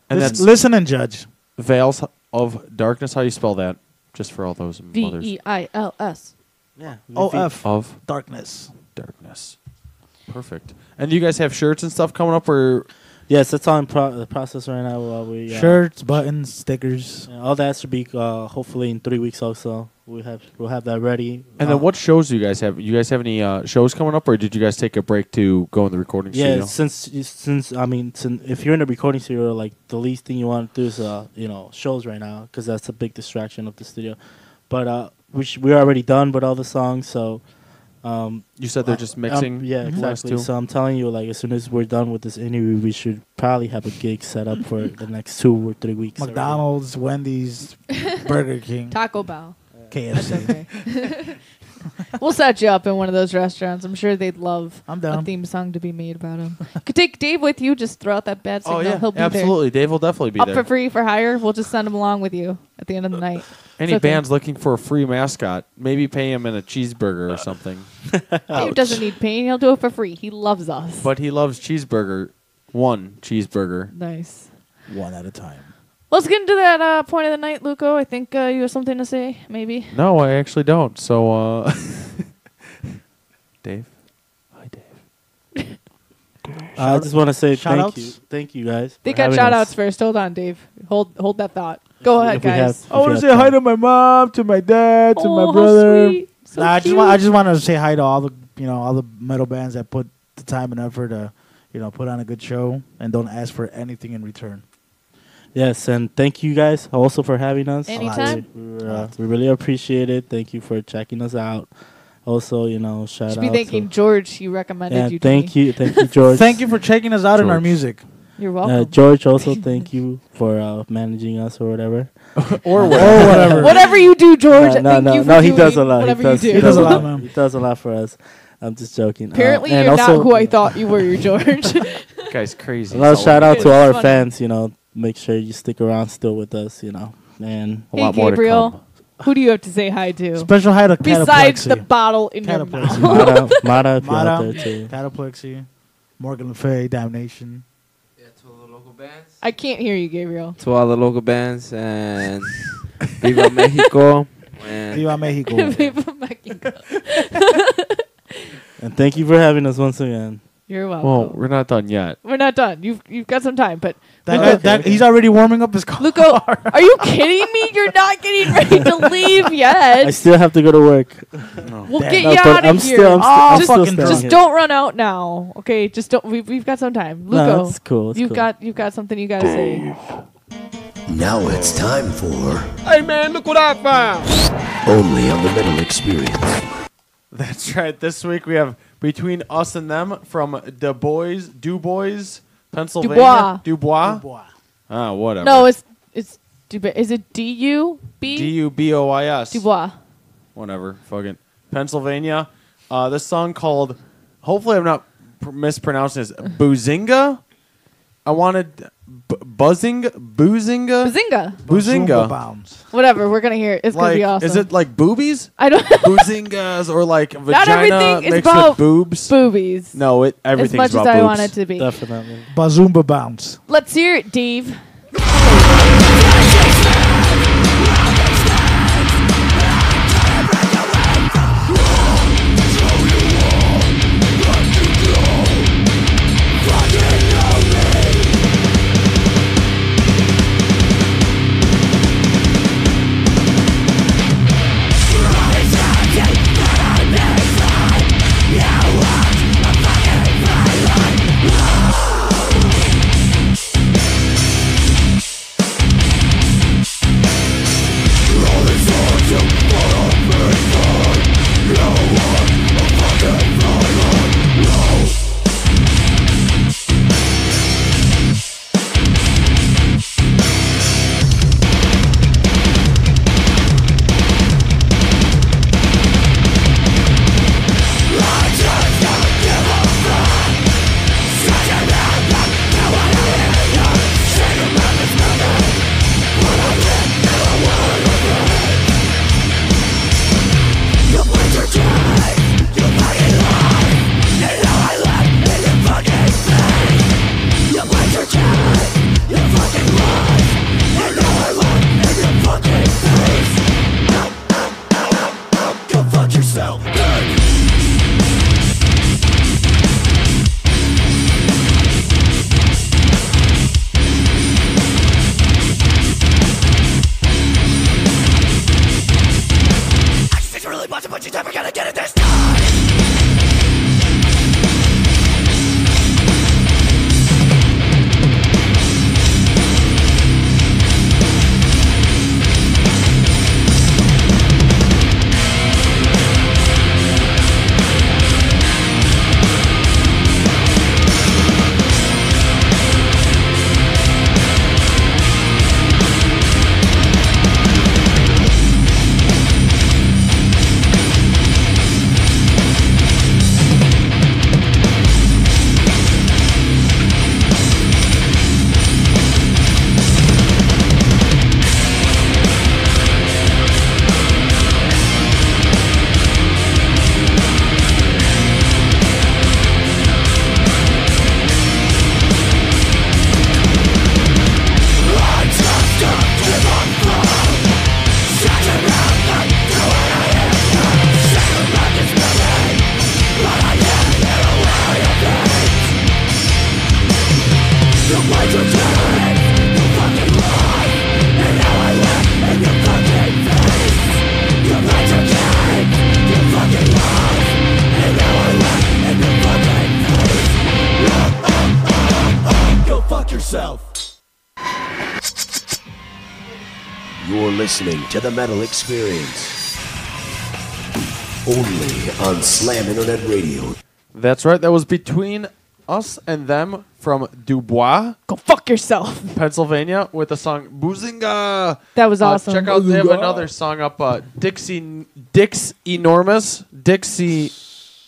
And that's Listen and judge. Veils of Darkness. How do you spell that? Just for all those mothers. VEILS. Yeah. OF Of Darkness. Darkness. Perfect. And do you guys have shirts and stuff coming up, or Yes, that's all in the process right now. While we Shirts, buttons, stickers. all that should be hopefully in 3 weeks also. We'll have that ready. and then what shows do you guys have? You guys have any shows coming up, or did you guys take a break to go in the recording Yeah, studio? since I mean, if you're in a recording studio, like the least thing you want to do is shows right now because that's a big distraction of the studio. But we're already done with all the songs, so You said they're just mixing. yeah, the last exactly. two? So I'm telling you, like as soon as we're done with this interview, we should probably have a gig set up for the next 2 or 3 weeks. already. McDonald's, Wendy's, Burger King, Taco Bell. That's KFC. okay. We'll set you up in one of those restaurants. I'm sure they'd love I'm a down. theme song to be made about him. Could take Dave with you. Just throw out that bad signal. Oh yeah, He'll be absolutely. Dave will definitely be there. Up there. for free for hire. We'll just send him along with you at the end of the night. Any It's okay. bands looking for a free mascot, maybe pay him in a cheeseburger or something. Dave doesn't need paying. He'll do it for free. He loves us. But he loves cheeseburger. One cheeseburger. Nice. One at a time. Let's get into that point of the night, Luco. I think you have something to say, maybe. No, I actually don't. So, Dave. Hi, Dave. I just want to say Shout-outs? thank you guys. They for got having shout us. outs first. Hold on, Dave. Hold that thought. Go ahead, If we guys. have- I want if to we say have hi time. to my mom, to my dad, to Oh, my how brother. sweet. So Nah, I cute. just want to say hi to all the metal bands that put the time and effort to put on a good show and don't ask for anything in return. Yes, and thank you guys also for having us. Anytime. We really appreciate it. Thank you for checking us out. Also, shout Should out. be thanking George. He recommended yeah, you to thank me. you, George. Thank you for checking us out in our George. music. You're welcome. George. Also, thank you for managing us or whatever. Or Or whatever. Whatever you do, George. thank you for no. He doing does a lot. Whatever you do. He does a lot, man. He does a lot for us. I'm just joking. Apparently, and you're not also, who I thought you were. You're George. Guy's crazy. Another So shout out to all our Funny. fans. Make sure you stick around still with us. And a Hey, lot more to Gabriel. come. Who do you have to say hi to? Special hi to Besides the Cataplexy. bottle in your Cataplexy. mouth. Mara, if you're out Mara. there too. Cataplexy, Morgan Le Fay, Damnation. Yeah, to all the local bands. I can't hear you, Gabriel. To all the local bands and Viva Mexico. And Viva Mexico. Viva Mexico. And thank you for having us once again. You're welcome. Well, we're not done yet. We're not done. You've got some time, but He's already warming up his car. Luco, are you kidding me? You're not getting ready to leave I yet. still have to go to work. We'll Damn. get No, you but out I'm of here. still, I'm just still fucking staying just here. don't run out now, okay? Just don't. We've got some time. Luco, No, that's cool. That's you've cool. got something you got to say. Now it's time for Hey man, look what I found! Only on the Metal Experience. That's right. This week we have Between Us and Them from Du Bois, Pennsylvania. Dubois. Ah, whatever. No, it's is it D-U-B? Dubois. Dubois. Whatever. Fucking Pennsylvania. This song called, hopefully I'm not mispronouncing this, Buzinga. I wanted Boozinga? Bazinga. Boozinga. Bounds. Whatever. We're gonna hear it. It's gonna Like, be awesome. is it like boobies? I don't. Boozingas or like Not vagina everything is mixed about with boobs? boobies. No, As everything's much as about I boobs. want it to be. Definitely. Bazumba bounce. Let's hear it, Dave. You're listening to the Metal Experience. Only on Slam Internet Radio. That's right. That was Between Us and Them from Dubois, Go fuck yourself. Pennsylvania, with the song Boozinga. That was awesome. Check out, they have another song up, Dix Enormous. Dixie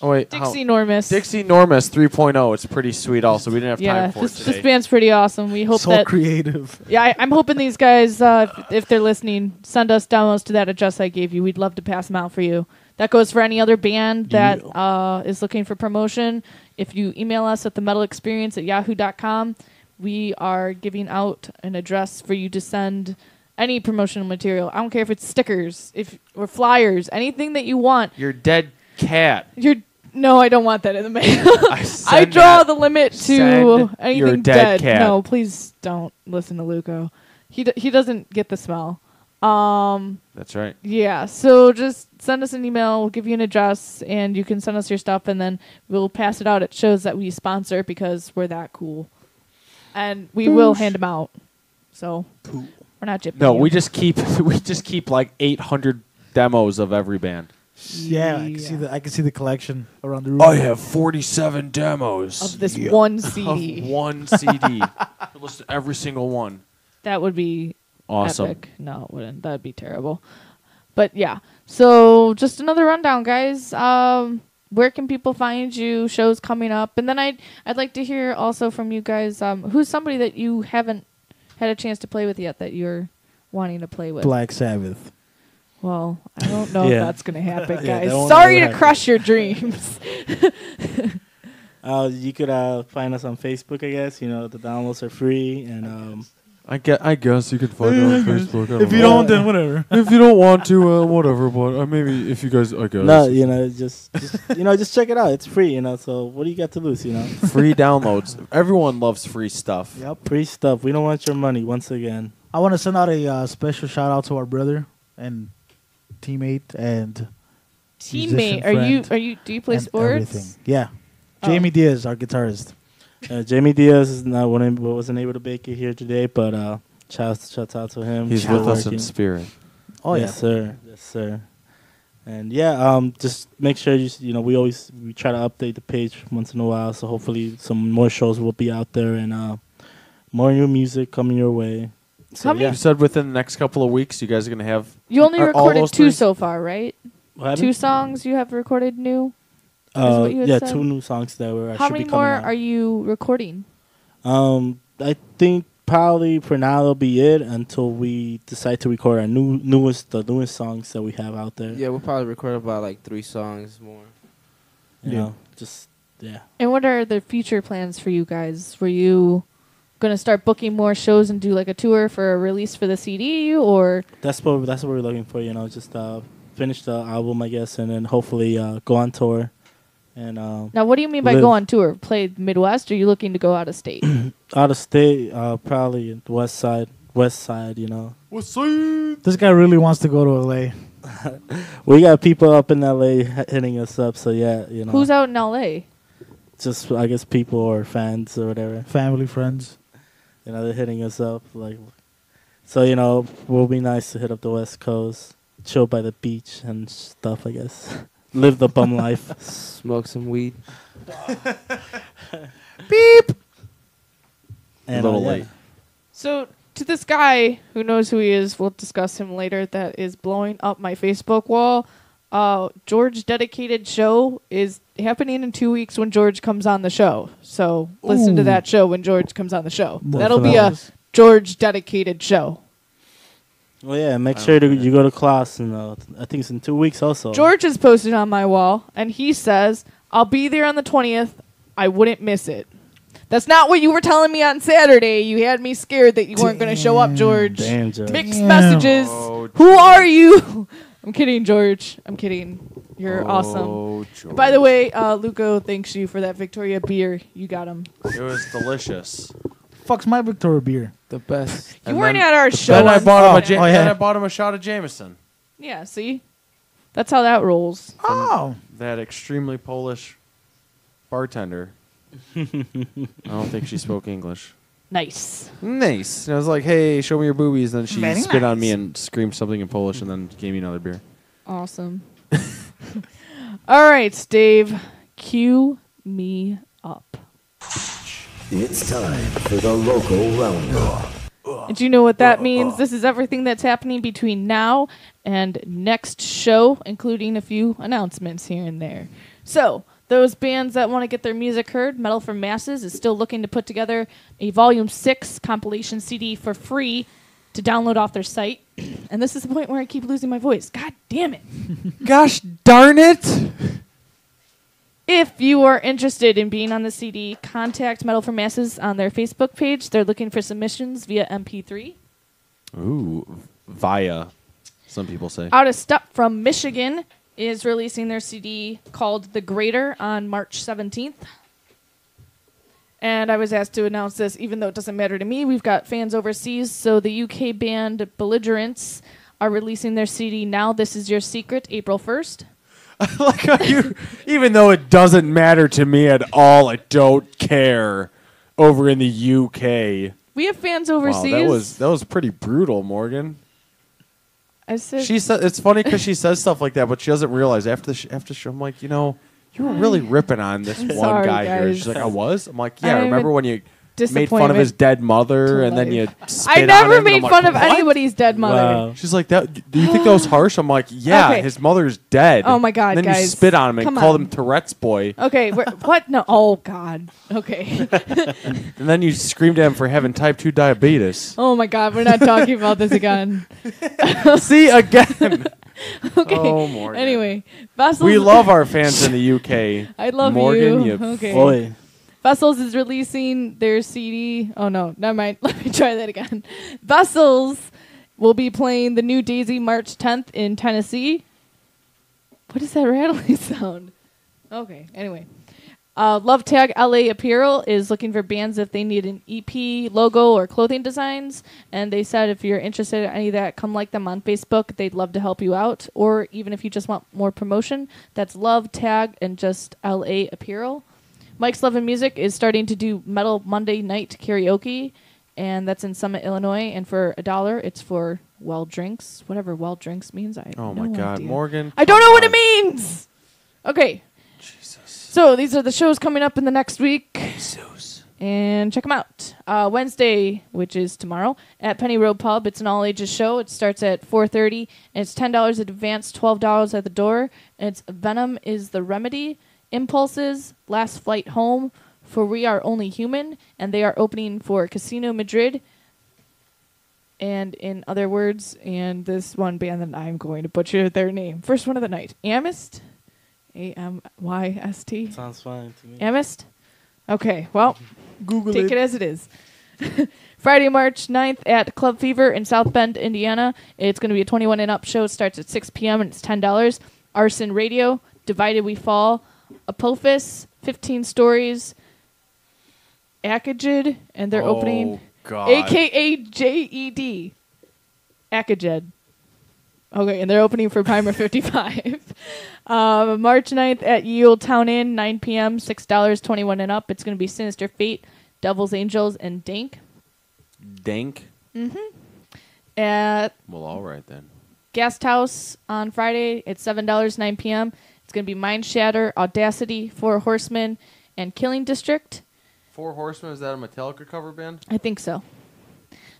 Enormous. Dixie Enormous 3.0. It's pretty sweet also. We didn't have Yeah, time for it this today. band's pretty awesome. We hope So that. creative. Yeah, I'm hoping these guys, if they're listening, send us demos to that address I gave you. We'd love to pass them out for you. That goes for any other band that is looking for promotion. If you email us at themetalexperience@yahoo.com, we are giving out an address for you to send any promotional material. I don't care if it's stickers, or flyers, anything that you want. Your dead cat. No, I don't want that in the mail. I send draw that- the limit send to anything your dead cat. No, please don't listen to Luco. He doesn't get the smell. That's right. Yeah, so just send us an email. We'll give you an address, and you can send us your stuff, and then we'll pass it out at shows that we sponsor because we're that cool. And we will hand them out. So cool. We're not gypping. No, you. we just keep like 800 demos of every band. Yeah, I can see the collection around the room. I have 47 demos of this one CD. Of one CD. Listen to every single one. That would be awesome. Epic. No, it wouldn't. That'd be terrible. But yeah, so just another rundown, guys. Where can people find you? Shows coming up, and then I'd like to hear also from you guys. Who's somebody that you haven't had a chance to play with yet that you're wanting to play with? Black Sabbath. Well, I don't know if Yeah. that's going to happen, Yeah, guys. that won't Sorry ever to happen. crush your dreams. You could find us on Facebook, I guess. The downloads are free, and I guess you could find it on Facebook. I If you know. don't, then whatever. If you don't want to, whatever. But maybe if you guys, I guess. no, just just check it out. It's free, So what do you got to lose, Free downloads. Everyone loves free stuff. Yep. Free stuff. We don't want your money. Once again, I want to send out a special shout out to our brother and teammate and musician Teammate, friend do you play and sports? everything. Yeah, Oh. Jamie Diaz, our guitarist. Jamie Diaz is wasn't able to make it here today, but shouts out to him. He's Still with us in working. spirit. Oh Yes, sir. Yes, sir. And yeah, just make sure we try to update the page once in a while. So hopefully some more shows will be out there and more new music coming your way. So How many- You said within the next couple of weeks, you guys are gonna have. You only Are all recorded those 2 three- so far, right? What happened? 2 songs you have recorded new? what you had yeah, said? 2 new songs that were How should many be coming more out. are you recording? I think probably for now that'll be it until we decide to record our newest songs that we have out there. Yeah, we'll probably record about like 3 songs more. You Yeah. know, just yeah. And what are the future plans for you guys? Were you going to start booking more shows and do like a tour for a release for the CD, or That's what we're looking for. Just finish the album, I guess, and then hopefully go on tour. And now what do you mean by live- go on tour? Play Midwest, or are you looking to go out of state? out of state, probably the west side. What's up? This guy really wants to go to LA. We got people up in LA hitting us up, so yeah, Who's out in LA? just I guess people or fans or whatever. Family, friends. They're hitting us up so will be nice to hit up the West Coast, chill by the beach and stuff. I guess live the bum life. Smoke some weed. And, A little yeah. late. So to this guy who knows who he is, we'll discuss him later, that is blowing up my Facebook wall. George Dedicated Show is happening in 2 weeks when George comes on the show. So listen to Ooh. that show when George comes on the show. More That'll be a flowers. George Dedicated Show. Well, yeah. Make sure you go to class, and I think it's in 2 weeks also. George is posted on my wall, and he says, I'll be there on the 20th. I wouldn't miss it. That's not what you were telling me on Saturday. You had me scared that you weren't going to show up, George. Damn, George. Mixed Damn. messages. Oh, Who are you? I'm kidding, George. I'm kidding. You're awesome. Oh, And by the way, Luco thanks you for that Victoria beer. You got him. it was delicious. Fuck's my Victoria beer. The best. You And weren't then- at our show. Then I on bought him a Saturday. yeah. then I bought him a shot of Jameson. Yeah, see? That's how that rolls. Oh, That extremely Polish bartender. I don't think she spoke English. Nice. Nice. And I was like, "Hey, show me your boobies." Then she Very spit on me nice. and screamed something in Polish, and then gave me another beer. Awesome. All right, Dave. Cue me up. It's time for the local roundup. And do you know what that means? This is everything that's happening between now and next show, including a few announcements here and there. So, those bands that want to get their music heard, Metal for Masses is still looking to put together a Volume 6 compilation CD for free to download off their site. And this is the point where I keep losing my voice. God damn it. Gosh darn it! If you are interested in being on the CD, contact Metal for Masses on their Facebook page. They're looking for submissions via MP3. Ooh, via. Some people say. Out of Step from Michigan is releasing their CD called The Greater on March 17th. And I was asked to announce this, even though it doesn't matter to me. We've got fans overseas. So the UK band Belligerents are releasing their CD Now This Is Your Secret, April 1st. Like how you, even though it doesn't matter to me at all, I don't care. Over in the UK. We have fans Wow, overseas. that was pretty brutal, Morgan. I said, She said it's funny because she says stuff like that, but she doesn't realize after the show. I'm like, you were really ripping on this one sorry, guy here. guys. She's like, I was. I'm like, yeah. I Remember even when you made fun of his dead mother, and then you spit I on never him, and made I'm fun like, of "What?" anybody's dead mother. Wow. She's like, "That? Do you think that was harsh?" I'm like, "Yeah, Okay. his mother's dead." Oh my God, And then you guys. spit on him and Come called on. him Tourette's boy, Okay, what? No. Oh God. Okay. and then you screamed at him for having type 2 diabetes. Oh my God. We're not talking about this again. See again. Okay. Oh, Morgan. Anyway, Vessels. We love our fans in the UK. I love Morgan, you. you Okay. Boy. Vessels is releasing their CD. Oh no, never mind. Let me try that again. Vessels will be playing the new Daisy March 10th in Tennessee. What is that rattling sound? Okay, anyway. Love Tag LA Apparel is looking for bands if they need an EP, logo, or clothing designs. And they said if you're interested in any of that, come like them on Facebook. They'd love to help you out. Or even if you just want more promotion, that's Love Tag and just LA Apparel. Mike's Love and Music is starting to do Metal Monday Night Karaoke. And that's in Summit, Illinois. And for $1, it's for Well Drinks. Whatever Well Drinks means. I have Oh no my God, idea. Morgan! I don't know come what it on. means. Okay. So these are the shows coming up in the next week. And check them out. Wednesday, which is tomorrow, at Penny Road Pub. It's an all-ages show. It starts at 4:30, and it's $10 at advance, $12 at the door. And it's Venom is the Remedy, Impulses, Last Flight Home, For We Are Only Human, and they are opening for Casino Madrid. And in other words, and this one band that I'm going to butcher their name. First one of the night. Amyst? Amyst? Sounds fine to me. Amyst? Okay, well, Google take it as it is. Friday, March 9th at Club Fever in South Bend, Indiana. It's going to be a 21 and up show. It starts at 6 p.m. and it's $10. Arson Radio, Divided We Fall, Apophis, 15 Stories, Akajid, and they're opening God. AKA JED. Akajed. Okay, and they're opening for Primer 55. March 9th at Ye Olde Town Inn, 9 p.m., $6, 21 and up. It's going to be Sinister Fate, Devil's Angels, and Dank. Dank. At Well, all right then. Guest House on Friday, it's $7, 9 p.m. It's going to be Mind Shatter, Audacity, Four Horsemen, and Killing District. Four Horsemen, is that a Metallica cover band? I think so.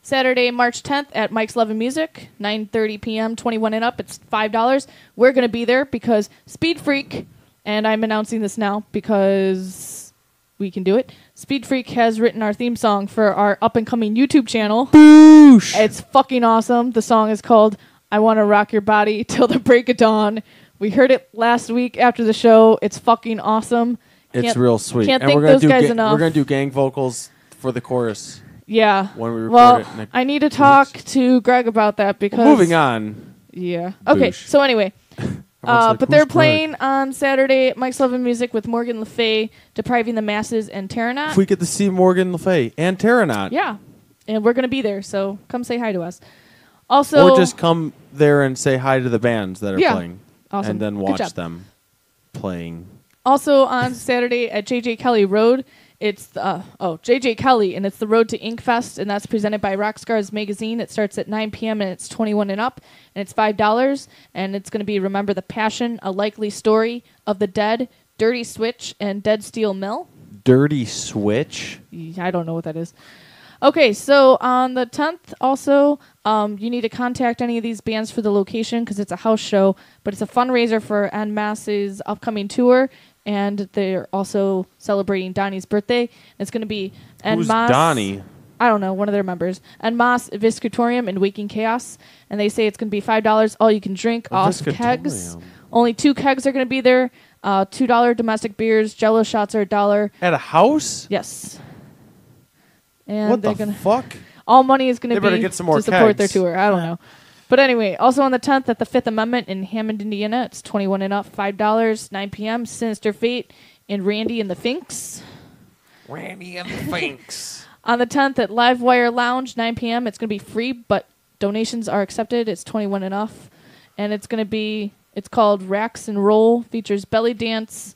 Saturday, March 10th at Mike's Love and Music, 9:30 p.m., 21 and up. It's $5. We're going to be there because Speed Freak, and I'm announcing this now because we can do it. Speed Freak has written our theme song for our up-and-coming YouTube channel. Boosh! It's fucking awesome. The song is called I Want to Rock Your Body Till the Break of Dawn. We heard it last week after the show. It's fucking awesome. It's Can't- real sweet. Can't and thank we're gonna those do guys enough. We're gonna do gang vocals for the chorus Yeah. when we record Well, it. Next. I need to talk to Greg about that because... Moving on. Yeah. Okay, Boosh. so anyway... Everyone's like, but they're "Who's Greg?" playing on Saturday at Mike's Love and Music with Morgan Le Fay, Depriving the Masses, and Terranaut. If we get to see Morgan Le Fay and Terranaut, Yeah. And we're going to be there, so come say hi to us. Also... or just come there and say hi to the bands that are Yeah. playing, Awesome. and then Good watch job. them playing. Also on Saturday at JJ Kelly Road, it's JJ Kelly, and it's the Road to Ink Fest, and that's presented by Rockscars Magazine. It starts at 9 p.m. and it's 21 and up, and it's $5, and it's going to be Remember the Passion, A Likely Story of the Dead, Dirty Switch, and Dead Steel Mill. Dirty Switch. I don't know what that is. Okay, so on the 10th, also, you need to contact any of these bands for the location because it's a house show, but it's a fundraiser for En Masse's upcoming tour, and they're also celebrating Donnie's birthday. It's going to be En Who's Masse. Donnie? I don't know, one of their members. En Masse, Viscatorium, and Waking Chaos, and they say it's going to be $5, all you can drink, off kegs. Viscatorium. Only 2 kegs are going to be there. $2 domestic beers, Jello shots are $1. At a house? Yes. And What they're the gonna fuck? all money is going They to better be get some more to support their kegs. tour. I don't know. But anyway, also on the 10th at the Fifth Amendment in Hammond, Indiana, it's 21 and up, $5, 9 p.m. Sinister Fate and Randy and the Finks. Randy and the Finks. On the 10th at Livewire Lounge, 9 p.m. It's going to be free, but donations are accepted. It's 21 and up, and it's called Racks and Roll. Features belly dance,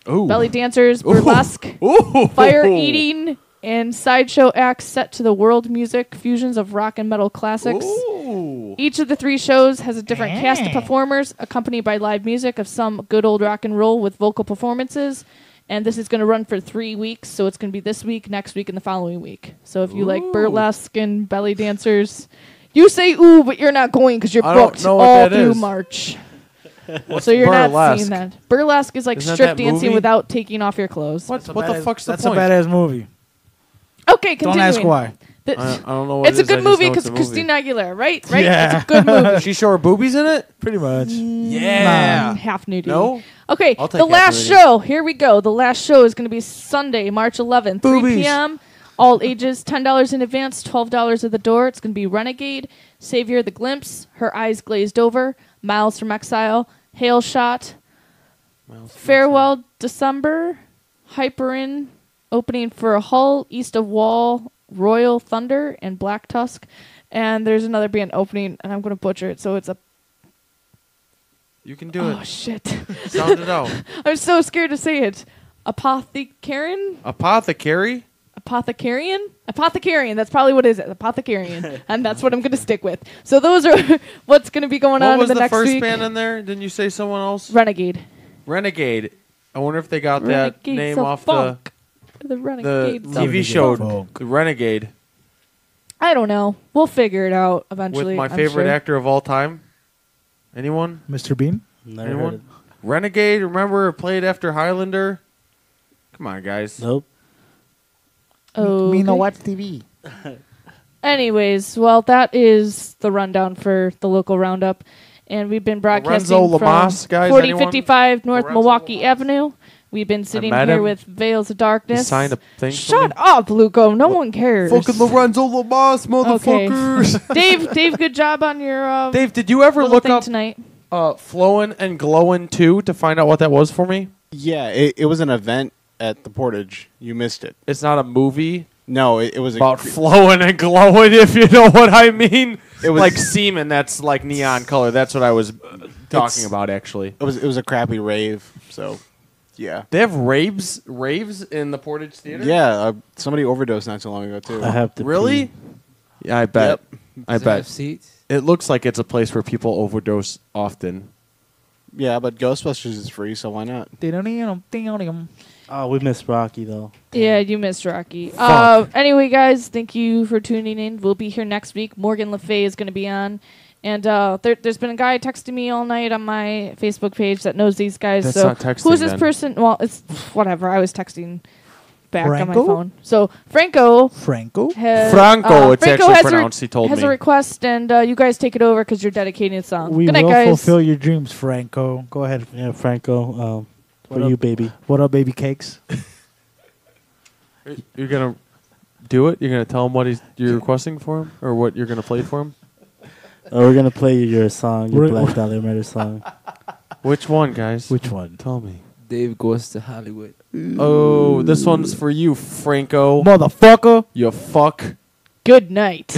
Ooh. belly dancers, burlesque, Ooh. fire eating, and sideshow acts set to the world music fusions of rock and metal classics. Ooh. Each of the 3 shows has a different cast of performers, accompanied by live music of some good old rock and roll with vocal performances. And this is going to run for 3 weeks, so it's going to be this week, next week, and the following week. So if you like burlesque and belly dancers, you say ooh, but you're not going because you're I don't booked know what all that through is. March. So you're not seeing that. Burlesque is like Isn't that strip that dancing movie? without taking off your clothes. What the fuck's the That's point? a badass movie. Okay, Don't continuing. ask why. The- I don't know what it's it a is, I good just movie know it's because a movie. Christina Aguilera, right? Right? Yeah. It's a good movie. She show her boobies in it? Pretty much. Yeah. Half nudity. No? Okay, I'll take the half last nudity. show. Here we go. The last show is going to be Sunday, March 11th, 3 Boobies. p.m. All ages, $10 in advance, $12 at the door. It's going to be Renegade, Savior the Glimpse, Her Eyes Glazed Over, Miles from Exile, Hail Shot, Farewell December, Hyperin, opening for Hull, East of Wall, Royal Thunder, and Black Tusk. And there's another band opening, and I'm going to butcher it, so it's a... You can do Oh, it. shit. Sound it out. I'm so scared to say it. Apothecarian? Apothecary? Apothecarian. That's probably what it is. Apothecarian. And that's what I'm going to stick with. So those are what's going to be going What on was in the the next first week. band in there? Didn't you say someone else? Renegade. Renegade. I wonder if they got that Renegade's name so off funk. The the Renegade. TV show, Funk. The Renegade, I don't know. We'll figure it out eventually. with my I'm favorite sure. actor of all time. Anyone? Mr. Bean. Never heard Anyone? of- Renegade, remember, it played after Highlander? Come on, guys. Nope. Oh. Me no watch TV. Anyways, well, that is the rundown for the local roundup. And we've been broadcasting Lorenzo from Lamas, guys, 4055 North Lorenzo Milwaukee Lamas. Avenue. We've been sitting met here him. with Veils of He Darkness. signed a thing. Shut up, Luco. No one cares. Fucking Lorenzo Lamas, motherfuckers. Dave, good job on your Dave, did you ever little look thing up tonight. Flowin' and Glowin' 2 to find out what that was for me? Yeah, it was an event at the Portage. You missed it. It's not a movie No, it was about flowing and glowing, if you know what I mean. It was like semen that's like neon color. That's what I was talking about, actually. It was a crappy rave. So, yeah. They have raves in the Portage Theater? Yeah, somebody overdosed not so long ago too. I have to. Really? pee. Yeah, I bet. I Does it have bet. seats? It looks like it's a place where people overdose often. Yeah, but Ghostbusters is free, so why not? Oh, we missed Rocky though. Yeah, you missed Rocky. Fuck. Anyway, guys, thank you for tuning in. We'll be here next week. Morgan Le Fay is going to be on. And there's been a guy texting me all night on my Facebook page that knows these guys. That's so not texting, who's this then. person? Well, it's whatever. I was texting back on my Franco? phone. So Franco Franco. has Franco, it's Franco actually has pronounced, he told has me. a request, and you guys take it over because you're dedicating the song. We Good night, will guys. fulfill your dreams, Franco. Go ahead. Yeah, Franco. What For up? you, baby. What up, baby cakes? You're going to do it? You're going to tell him what you're requesting for him? Or what you're going to play for him? We're gonna play your song, your We're- Black Dahlia Murder song. Which one, guys? Which one? Tell me. Dave Goes to Hollywood. Oh, this one's for you, Franco. Motherfucker. You fuck. Good night.